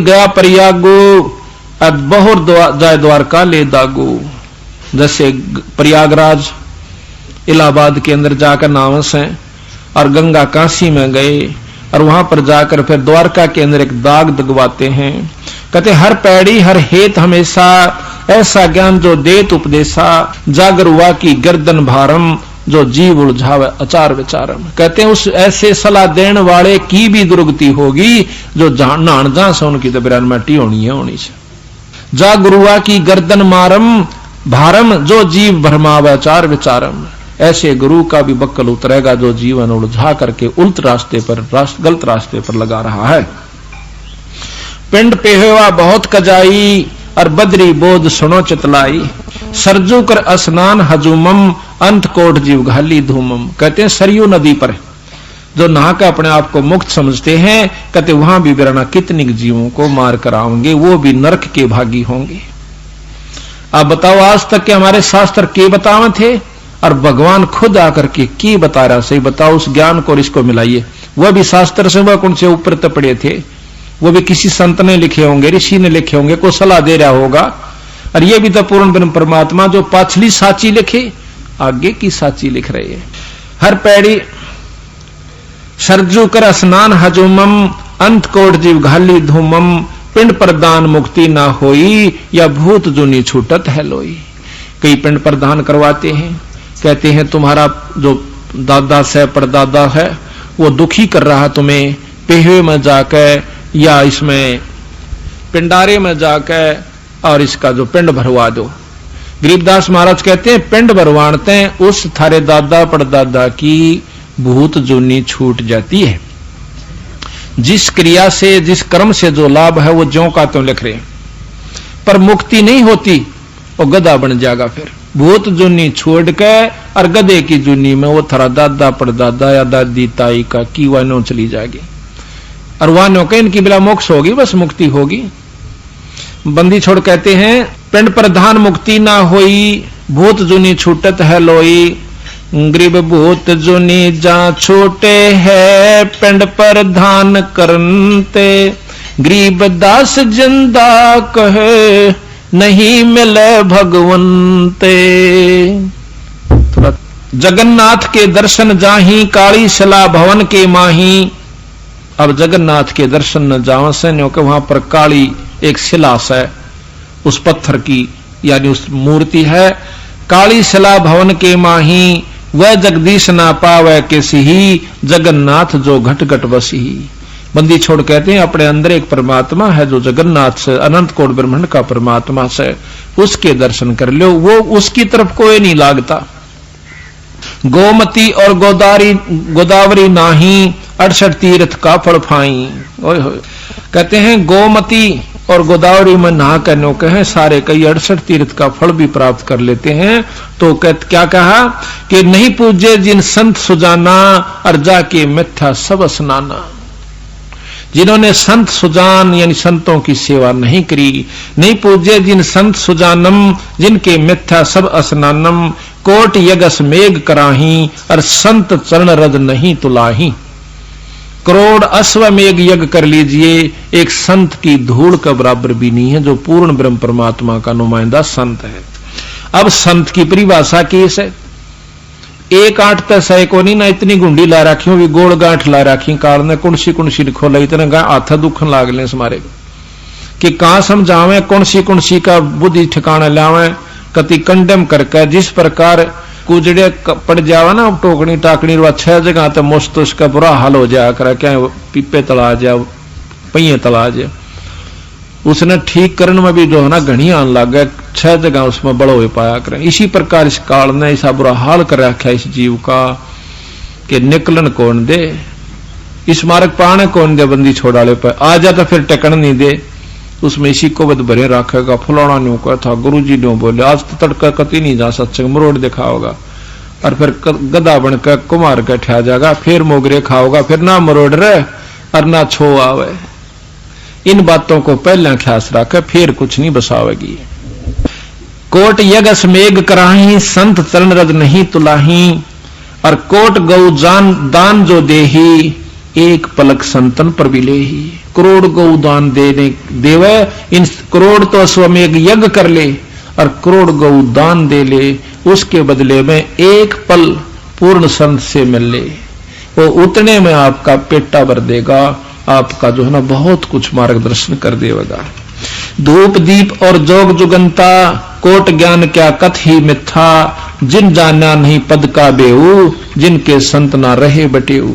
गया प्रयागो, अब बहुर जाय द्वारका ले दागो। जैसे प्रयागराज इलाहाबाद के अंदर जाकर नावस हैं, और गंगा काशी में गए, और वहां पर जाकर फिर द्वारका के अंदर एक दाग दगवाते हैं। कहते हर पैड़ी हर हेत हमेशा, ऐसा ज्ञान जो देत उपदेशा, जागर हुआ की गर्दन भारम, जो जीव उलझावे अचार विचारम। कहते हैं उस ऐसे सलाह देने वाले की भी दुर्गति होगी, जो नान जहां से उनकी तो बिरान मटी होनी है होनी से। जा गुरुआ की गर्दन मारम भारम, जो जीव भरमावे अचार विचारम। ऐसे गुरु का भी बक्कल उतरेगा जो जीवन उलझा करके उल्ट रास्ते पर, गलत रास्ते पर लगा रहा है। पिंड पेहवा बहुत कजाई, और बदरी बोध सुनो चितलाई। सरजू कर स्नान हजूमम, अंत कोट जीव घाली धूमम। कहते हैं सरयू नदी पर जो नहा के अपने आप को मुक्त समझते हैं, कहते वहां भी बिराना कितने जीवों को मार कर आएंगे, वो भी नरक के भागी होंगे। आप बताओ आज तक के हमारे शास्त्र के बतावे थे, और भगवान खुद आकर के की बता रहा। सही बताओ, उस ज्ञान को और इसको मिलाइए। वह भी शास्त्र से वह कौन से ऊपर तपड़े थे, वो भी किसी संत ने लिखे होंगे, ऋषि ने लिखे होंगे, कोई सलाह दे रहा होगा। और ये भी तो पूर्ण ब्रह्म परमात्मा जो पाछली साची लिखे, आगे की साची लिख रहे हैं। हर पैड़ी सरजू कर स्नान हजूमम, अंत कोट जीव घाली धूमम। पिंड प्रदान मुक्ति ना होई, या भूत जुनी छूटत है लोई। कई पिंड प्रदान करवाते हैं, कहते हैं तुम्हारा जो दादा से परदादा है वो दुखी कर रहा तुम्हें, पेहवे में जाकर या इसमें पिंडारे में जाकर और इसका जो पिंड भरवा दो। गरीबदास महाराज कहते हैं पिंड भरवाते हैं, उस थारे दादा परदादा की भूत जुनी छूट जाती है। जिस क्रिया से, जिस कर्म से जो लाभ है वो ज्यों का त्यों लिख रहे हैं, पर मुक्ति नहीं होती, वो गधा बन जाएगा। फिर भूत जुनी छोड़ के और गधे की जुनी में वो थारा दादा परदादा या दादी ताई का की वानो चली जाएगी, और वानो के इनकी बिला मोक्ष होगी, बस मुक्ति होगी। बंदी छोड़ कहते हैं पिंड प्रधान मुक्ति ना होई, भूत जुनी छूटत है लोई। गरीब भूत जुनी जा छोटे है पिंड पर धान करनते गरीब दास जिंदा कहे नहीं मिले भगवंते। थोड़ा जगन्नाथ के दर्शन जाही काली शिला भवन के माही। अब जगन्नाथ के दर्शन न जावा से क्योंकि वहां पर काली एक शिला है उस पत्थर की यानी उस मूर्ति है। काली शिला भवन के माही वह जगदीश ना पावे किसी ही जगन्नाथ जो घट घट बसी। बंदी छोड़ कहते हैं अपने अंदर एक परमात्मा है जो जगन्नाथ से अनंत कोट ब्रह्मांड का परमात्मा से उसके दर्शन कर लो वो उसकी तरफ कोई नहीं लागता। गोमती और गोदावरी नाही 68 तीर्थ का फल फाई। ओए होए कहते हैं गोमती और गोदावरी में नहा करने कहे सारे कई 68 तीर्थ का फल भी प्राप्त कर लेते हैं। तो क्या कहा कि नहीं पूजे जिन संत सुजाना अर्जा के मिथ्या सब स्नाना। जिन्होंने संत सुजान यानी संतों की सेवा नहीं करी, नहीं पूजे जिन संत सुजानम जिनके मिथ्या सब स्नानम कोट यगस मेघ कराही और संत चरण रज नहीं तुलाही। करोड़ अश्वमेघ यज्ञ कर लीजिए एक संत की धूल का बराबर भी नहीं है जो पूर्ण ब्रह्म परमात्मा का नुमाइंदा संत है। अब संत की परिभाषा किस है? एक आठ तय को नहीं ना इतनी गुंडी ला रखी भी गोल गांठ ला रखी काल ने कुणसी खोला इतना हाथ दुखन लाग ले मारे कि कहां समझावे कुणसी का बुद्धि ठिकाना लावे कति कंडम करके जिस प्रकार कुजड़े पड़ जावा ना टोकनी टाकनी 6 जगह तो मुश्त उसका बुरा हाल हो जाया करे क्या पीपे तला जाए पहिए तला जाए उसने ठीक करने में भी जो है ना घनी आन लग गया 6 जगह उसमें बड़ो हो पाया करें। इसी प्रकार इस काल ने ऐसा बुरा हाल कर रखा इस जीव का कि निकलन कौन दे इस मार्ग पाने कौन दे बंदी छोड़ाले पर आ जा तो फिर टकन नहीं दे उसमें इसी को बद भरे रखेगा। फुलाना नहीं कहा था गुरु जी ने बोले आज तो तड़का कति नहीं जा सत्संग मरोड़ दिखाओगा और फिर गदा बनकर कुमार के ठा जाएगा फिर मोगरे खाओगा फिर ना मरोड़ रहे और ना छो आवे। इन बातों को पहले ख्यास रखे फिर कुछ नहीं बसावेगी। कोट यगस मेघ कराही संत चरण रज नहीं तुलाही और कोट गौ जान दान जो देही एक पलक संतन पर भी लेही। करोड़ गौ दान देवे इन करोड़ तो अश्वमेघ यज्ञ कर ले और करोड़ गौ दान दे ले उसके बदले में एक पल पूर्ण संत से मिल ले वो उतने में आपका पेटा भर देगा आपका जो है ना बहुत कुछ मार्गदर्शन कर देगा। धूप दीप और जोग जुगंता कोट ज्ञान क्या कथ ही मिथ्या जिन जाना नहीं पद का बेऊ जिनके संत ना रहे बटेऊ।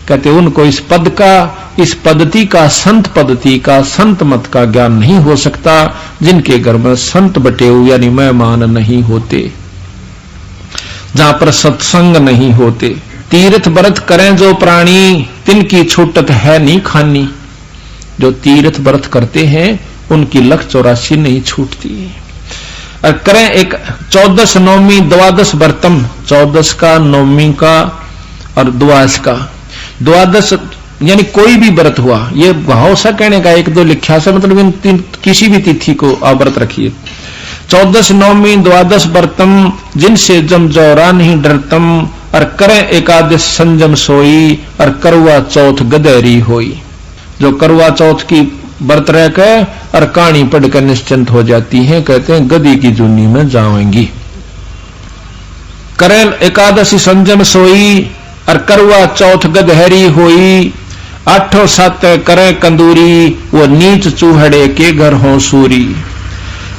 कहते उनको इस पद का इस पद्धति का संत पद्धति का संत मत का ज्ञान नहीं हो सकता जिनके घर में संत बटेऊ यानी मेहमान नहीं होते जहां पर सत्संग नहीं होते। तीर्थ व्रत करें जो प्राणी तिनकी छूटत है नहीं खानी। जो तीर्थ व्रत करते हैं उनकी लख 84 नहीं छूटती। और करें एक 14 नौमी द्वादश व्रतम 14 का नौमी का और द्वादश का द्वादश यानी कोई भी व्रत हुआ ये भाव सा कहने का एक दो लिखा सा मतलब इन किसी भी तिथि को आप व्रत रखिए। 14 नौमी द्वादश व्रतम जिनसे जम जौरा नहीं डरतम और करें एकादश संजम सोई और करवा चौथ गदेरी होई। जो करवा चौथ की व्रत रह के और कहानी पढ़कर निश्चिंत हो जाती है कहते हैं गदी की जूनी में जाएंगी। करें एकादशी संजम सोई और करवा चौथ गदहरी होई। 8 करें कंदूरी वो नीच चूहड़े के घर हो सूरी।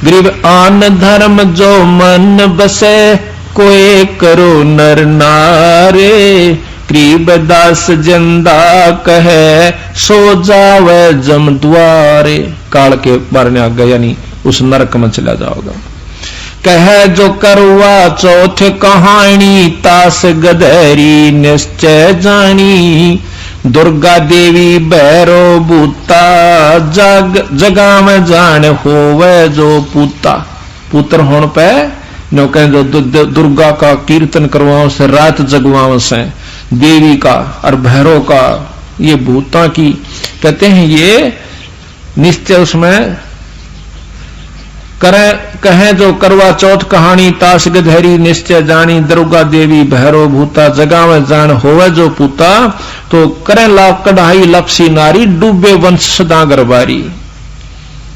गरीब आन धर्म जो मन बसे कोई करो नर नारे गरीब दास जिंदा कहे सो जावे जम द्वारे। काल के मारने आ गया यानी उस नरक में चला जाओगा। कह जो करवा चौथ कहानी तास गदहरी निश्चय जानी। दुर्गा देवी भैरो बूता जगा में जान होवे जो पूता। पुत्र होने पे नो कहें जो दुर्गा का कीर्तन करवाओ से रात जगवाओ से देवी का और भैरव का ये भूता की कहते हैं ये निश्चय उसमें कहें जो करवा चौथ कहानी, ताश गधेरी निश्चय जानी, दुर्गा देवी भैरव भूता, जगावे जान होवे जो पूता, तो करें लाभ कढ़ाई लपसी नारी, डूबे वंश सदा गरबारी।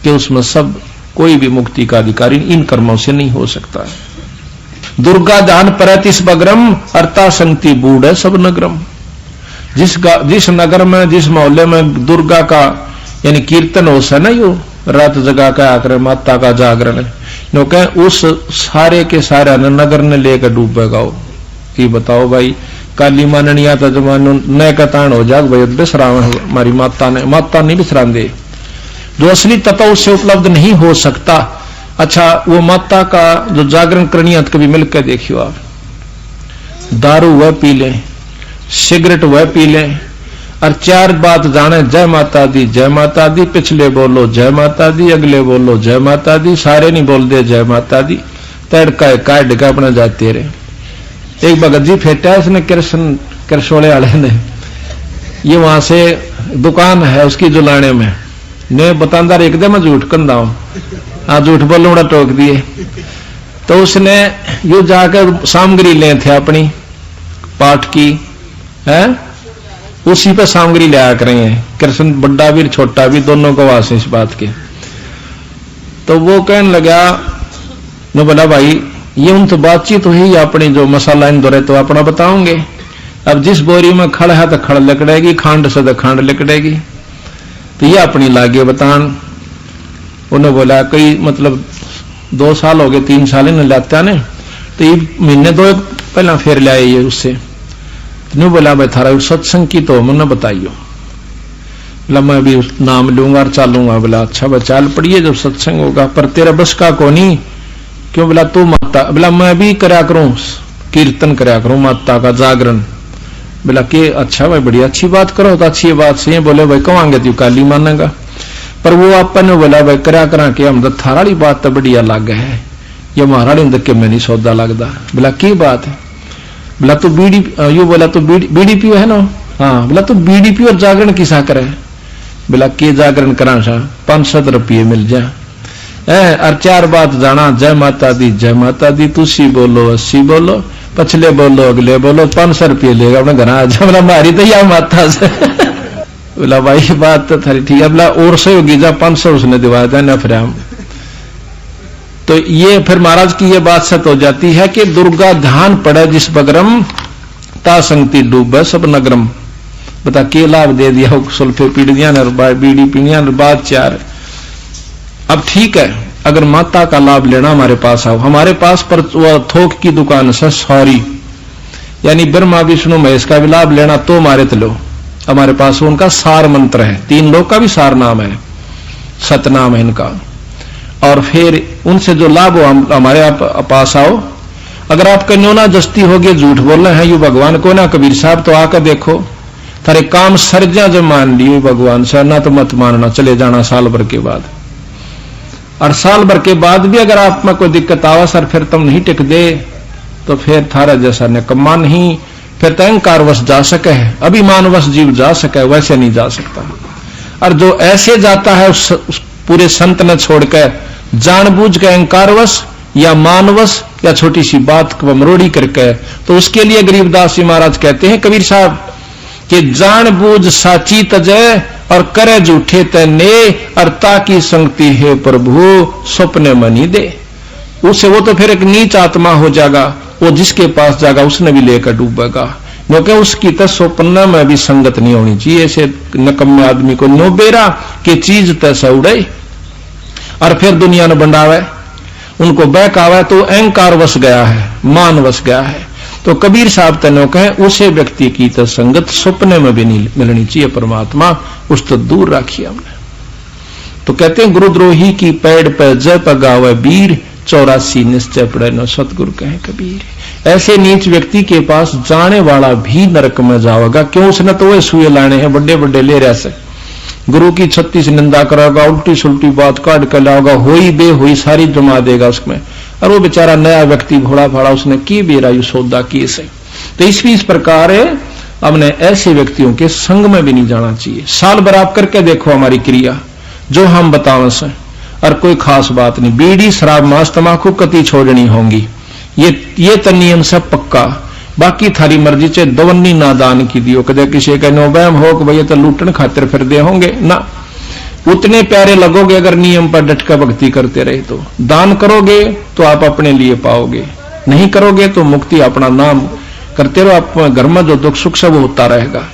कि उसमें सब कोई भी मुक्ति का अधिकारी इन कर्मों से नहीं हो सकता है। दुर्गा दान परतिस बग्रम, अर्ता संगति बूढ़ है सब नगरम। जिस नगर में, जिस मोहल्ले में दुर्गा का यानी कीर्तन हो सा ना, यो रात जगा का आकर माता का जागरण, नो कह उस सारे के सारे नगर ने लेकर डूबेगा। ये बताओ भाई, काली माननिया तो जमानो न कतान हो जाग भाई, बिसरावन हमारी माता नहीं बिसरान दे। जो असली तत्व उससे उपलब्ध नहीं हो सकता। अच्छा, वो माता का जो जागरण करनी है कभी मिलकर देखियो आप। दारू वह पी ले, सिगरेट वह पी ले, और चार बात जाने, जय माता दी जय माता दी, पिछले बोलो जय माता दी, अगले बोलो जय माता दी, सारे नहीं बोल दे जय माता दी, तड़का काट का अपना जाते रहे। एक भगत जी फेटा है उसने कृष्णोले वाले ने, ये वहां से दुकान है उसकी जुलाने में, ने बतांदार एकदम झूठ कंदा हूं, झूठ बोलो बड़ा टोक दिए। तो उसने यू जाकर सामग्री ले थे अपनी पाठ की है, उसी पे सामग्री ले आ रहे हैं। कृष्ण बड़ा भी छोटा भी दोनों को वास इस बात के। तो वो कहने लगा, नो बोला भाई ये उन तो बातचीत हुई अपनी, जो मसाला इन दौरे तो अपना बताओगे। अब जिस बोरी में खड़ है तो खड़ लकड़ेगी, खांड से तो खांड लकड़ेगी, तो ये अपनी लागे बतान। उन्होंने बोला कई मतलब 2 साल हो गए, 3 साल इन लाता ने, तो ये महीने 2 पहला फिर लाए ये उससे। न्यू बोला भाई थारा सत्संग की तो मैंने बताइयो। बोला मैं भी नाम लूंगा और चालूंगा। बोला अच्छा भाई चाल पड़िए जब सत्संग होगा, पर तेरा बस का कोनी। क्यों? बोला तू माता। बोला मैं भी करया करूं, कीर्तन करया करूं माता का जागरण। बोला कि अच्छा भाई बढ़िया अच्छी बात करो, तो अच्छी बात से बोले भाई कवांगे तू काली मानेगा। पर वो अपन बोला भाई करया करा के हम थारा वाली बात तो बढ़िया लग है, ये महाराणी के मैं नहीं सौदा लगता। बोला की बात है? बोला तो बीड़ी यू, बोला तो बीड़ी पियो है ना? हाँ। बोला तो बीड़ी पियो और जागरण किसा करे? बोला के जागरण करा सा 500 रुपये मिल जा और 4 बात जाना, जय माता दी जय माता दी, तुसी बोलो 80 बोलो, पछले बोलो अगले बोलो, 500 रुपये लेगा अपने घर आ जा। बोला मारी तो या माता से। बोला भाई बात तो थारी ठीक है। बोला और से होगी जा 500 उसने दिवा देना फिर हम। तो ये फिर महाराज की ये बात सत हो जाती है कि दुर्गा ध्यान पड़े जिस बगरम, ता संगति डूबे सब नगरम। बता के लाभ दे दिया सुल्फे पीड़ियां बीड़ी पीड़ियां बात 4। अब ठीक है, अगर माता का लाभ लेना हमारे पास आओ, हमारे पास पर थोक की दुकान से सॉरी यानी ब्रह्मा विष्णु महेश का भी लाभ लेना तो हमारे तो लो। हमारे पास उनका सार मंत्र है, 3 लोग का भी सार नाम है, सतनाम है इनका। और फिर उनसे जो लाभ हो हमारे पास आओ। अगर आप कन्योना जस्ती हो गए, झूठ बोल रहे हैं यू भगवान को ना कबीर साहब, तो आकर देखो थारे काम सर्जा जो मान लिए भगवान से, ना तो मत मानना, चले जाना साल भर के बाद। और साल भर के बाद भी अगर आप में कोई दिक्कत आवा सर, फिर तुम नहीं टिक दे, तो फिर थारा जैसा निकम्मा नहीं, फिर तो अहंकारवश जा सके है, अभिमानवश जीव जा सके, वैसे नहीं जा सकता। और जो ऐसे जाता है उस पूरे संत ने छोड़कर, जानबूझ के अहंकारवश या मानवश या छोटी सी बात को मरोड़ी करके, तो उसके लिए गरीबदास जी महाराज कहते हैं कबीर साहब कि जानबूझ साची तजय और करे झूठे तने, और ताकि संगति है प्रभु स्वप्ने मनी दे। उसे वो तो फिर एक नीच आत्मा हो जाएगा, वो जिसके पास जाएगा उसने भी लेकर डूबेगा, क्योंकि उसकी तो स्वप्न में भी संगत नहीं होनी चाहिए। ऐसे नकम्मे आदमी को नो बेरा कि चीज तैसा उड़े और फिर दुनिया ने बंडावे, उनको बहकावे, तो अहंकार वश गया है, मान वश गया है। तो कबीर साहब तनो कहे उसे व्यक्ति की तो संगत स्वप्ने में भी नहीं मिलनी चाहिए, परमात्मा उस तो दूर राखिए हमने। तो कहते हैं गुरुद्रोही की पैड़ पे जय पगावे वीर, 84 निश्चय पड़े न सतगुरु कहे कबीर। ऐसे नीच व्यक्ति के पास जाने वाला भी नरक में जाएगा। क्यों? उसने तो वह सुए लाने हैं बड़े बड़े ले रहा से, गुरु की 36 निंदा करेगा, उल्टी सुल्टी बात काट कर लाओगा, होई बे हुई सारी जमा देगा उसमें। और वो बेचारा नया व्यक्ति घोड़ा फाड़ा उसने की बेरा सौदा की से। तो इस प्रकार हमने ऐसे व्यक्तियों के संग में भी नहीं जाना चाहिए। साल भर आप करके देखो हमारी क्रिया जो हम बताओ से, और कोई खास बात नहीं। बीड़ी शराब मांस तमाकू कति छोड़नी होंगी, ये तो नियम सब पक्का। बाकी थारी मर्जी चे दवन्नी ना दान की दियो, कदे किसी का नो बहम हो कि भैया तो लूटन खातिर फिर दे होंगे ना। उतने प्यारे लगोगे अगर नियम पर डटका भक्ति करते रहे तो। दान करोगे तो आप अपने लिए पाओगे, नहीं करोगे तो मुक्ति अपना नाम करते रहो, आप घर में जो दुख सुख सब होता रहेगा।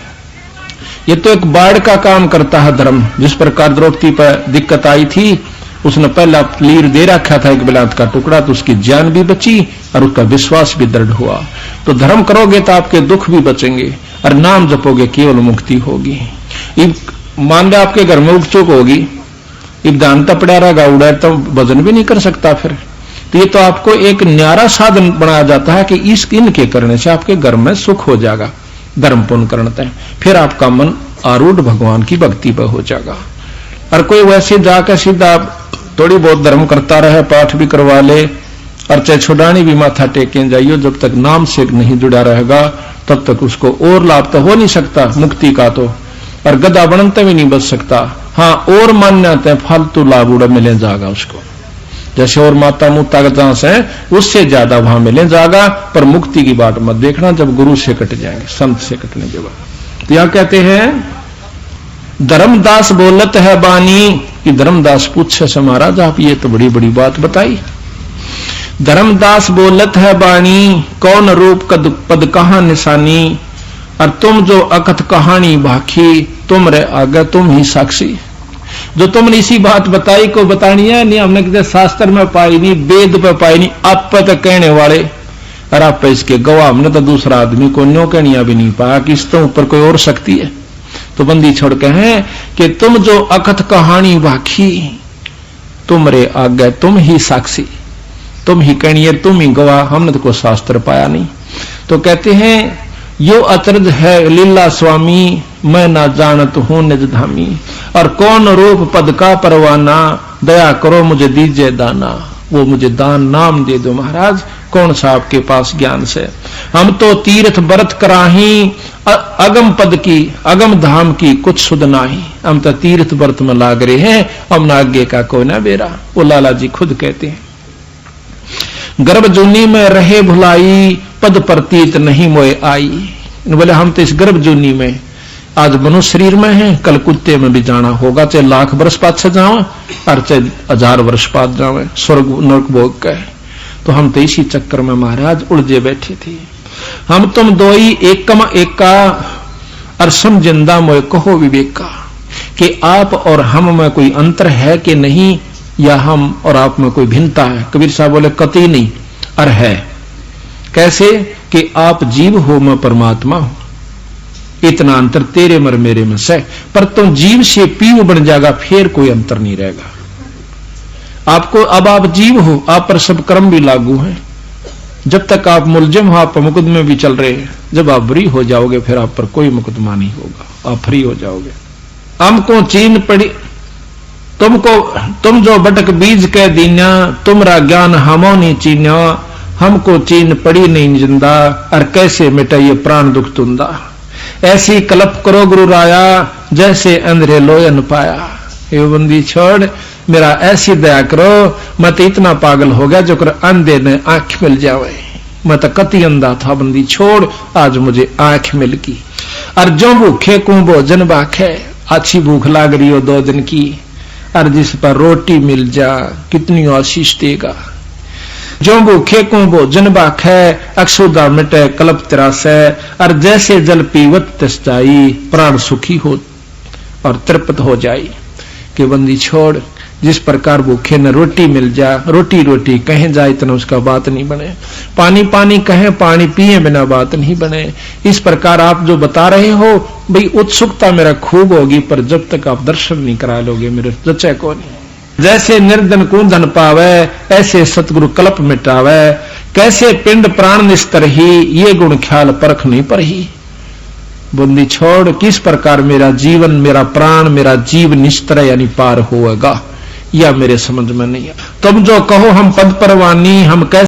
ये तो एक बाढ़ का काम करता है धर्म। जिस प्रकार द्रौपदी पर दिक्कत आई थी, उसने पहला लीर दे रखा था एक बिलात का टुकड़ा, तो उसकी जान भी बची और उसका विश्वास भी दृढ़ हुआ। तो धर्म करोगे तो आपके दुख भी बचेंगे और नाम जपोगे केवल मुक्ति होगी। मान लो आपके घर में उगचुक होगी, इब दान पड़ा रहेगा उड़ा तो वजन भी नहीं कर सकता फिर। तो ये तो आपको एक न्यारा साधन बनाया जाता है कि इनके करने से आपके घर में सुख हो जाएगा, धर्म पुण्य करते हैं, फिर आपका मन आरूढ़ भगवान की भक्ति पर हो जाएगा। और कोई वैसे जाकर सीधा थोड़ी बहुत धर्म करता रहे, पाठ भी करवा ले और चाहे छुड़ानी भी माथा टेके जाइयो, जब तक नाम से नहीं जुड़ा रहेगा तब तक उसको और लाभ तो हो नहीं सकता मुक्ति का तो, और गधा बनते भी नहीं बच सकता। हाँ, और मान्यता फालतू लाभ उड़ा मिले जाएगा उसको, जैसे और माता मुता से उससे ज्यादा वहां मिले जाएगा। पर मुक्ति की बात मत देखना जब गुरु से कट जाएंगे, संत से कटने के बाद। तो यहां कहते हैं धर्मदास बोलत है बानी, कि धर्मदास पूछे से महाराज आप ये तो बड़ी बड़ी बात बताई। धर्मदास बोलत है बानी, कौन रूप कद पद कहां निशानी, और तुम जो अकथ कहानी भाखी, तुम रे आगे तुम ही साक्षी। जो तुमने इसी बात बताई को बतानी है नहीं, हमने किसी शास्त्र में पाई नहीं, वेद पे पाई नहीं, आप पे तो कहने वाले और आप पे इसके गवाह। हमने तो दूसरा आदमी को न्यों कहनिया भी नहीं पाया कि इस तो ऊपर कोई और शक्ति है। तो बंदी छोड़ के हैं कि तुम जो अकथ कहानी भाखी, तुम रे आगे तुम ही साक्षी, तुम ही कहनी है, तुम ही गवाह, हमने तो कोई शास्त्र पाया नहीं। तो कहते हैं यो अचरज है लीला स्वामी, मैं ना जानत हूं निज धामी, और कौन रूप पद का परवाना, दया करो मुझे दीजिए दाना। वो मुझे दान नाम दे दो महाराज, कौन सा आपके पास ज्ञान से। हम तो तीर्थ व्रत कराही, अगम पद की अगम धाम की कुछ सुध नाही। हम तो तीर्थ व्रत में लाग रहे हैं, हम ना आगे का कोई ना बेरा। वो लाला जी खुद कहते हैं गर्भ जूनी में रहे भुलाई, पद प्रतीत नहीं मोए आई। बोले हम तो इस गर्भ जूनी में आज मनुष्य शरीर में है, कल कुत्ते में भी जाना होगा, चाहे लाख वर्ष पाछे जाओ और चाहे 1000 वर्ष पास जाओ, स्वर्ग नरक भोग के। तो हम तो इसी चक्कर में महाराज उलझे बैठे थे। हम तुम दोई एकम एका, और समझिंदा मोए कहो विवेका, कि आप और हम में कोई अंतर है कि नहीं, या हम और आप में कोई भिन्नता है। कबीर साहब बोले कतई नहीं, और है। कैसे कि आप जीव हो मैं परमात्मा हूं, इतना अंतर तेरे मर मेरे में से। पर तुम जीव से पीव बन जाएगा, फिर कोई अंतर नहीं रहेगा। आपको अब आप जीव हो, आप पर सब कर्म भी लागू हैं। जब तक आप मुलजिम हो, आप मुकदमे भी चल रहे हैं। जब आप फ्री हो जाओगे फिर आप पर कोई मुकदमा नहीं होगा, आप फ्री हो जाओगे। हमको चीन पड़ी तुम जो बटक बीज कह दीना, तुमरा ज्ञान हमो नहीं चीन्या, हमको चीन पड़ी नहीं जिंदा, और कैसे मिटा ये प्राण दुख तुंदा। ऐसी कल्प करो गुरु राया, जैसे अंधेरे लोयन पाया। ये बंदी छोड़ मेरा ऐसी दया करो, मैं तो इतना पागल हो गया जो कर अंधे ने आंख मिल जावे। मैं तो कति अंधा था, बंदी छोड़ आज मुझे आंख मिल गई। और जो भूखे को भोजन बाखे, अच्छी भूख लाग रही हो 2 दिन की, और जिस पर रोटी मिल जा कितनी आशीष देगा। जो भूखे को भोजन बाखे, अक्षुदा मिटे कल्प तिरासे, और जैसे जल पीवत तस जाई, प्राण सुखी हो और तृप्त हो जाई। कि बंदी छोड़ जिस प्रकार भूखे न रोटी मिल जा, रोटी रोटी कहे जाए इतना उसका बात नहीं बने, पानी पानी कहे पानी पिए बिना बात नहीं बने। इस प्रकार आप जो बता रहे हो भाई उत्सुकता मेरा खूब होगी, पर जब तक आप दर्शन नहीं करा लोगे मेरे जचे को नहीं। जैसे निर्धन को धन पावे, ऐसे सतगुरु कल्प मिटावे, कैसे पिंड प्राण निस्तर ही, ये गुण ख्याल परख नहीं पर ही। बंदी छोड़ किस प्रकार मेरा जीवन मेरा प्राण मेरा जीव निस्तर यानी पार होगा, या मेरे समझ में नहीं है। तुम जो कहो हम पद परवानी, हम कैसे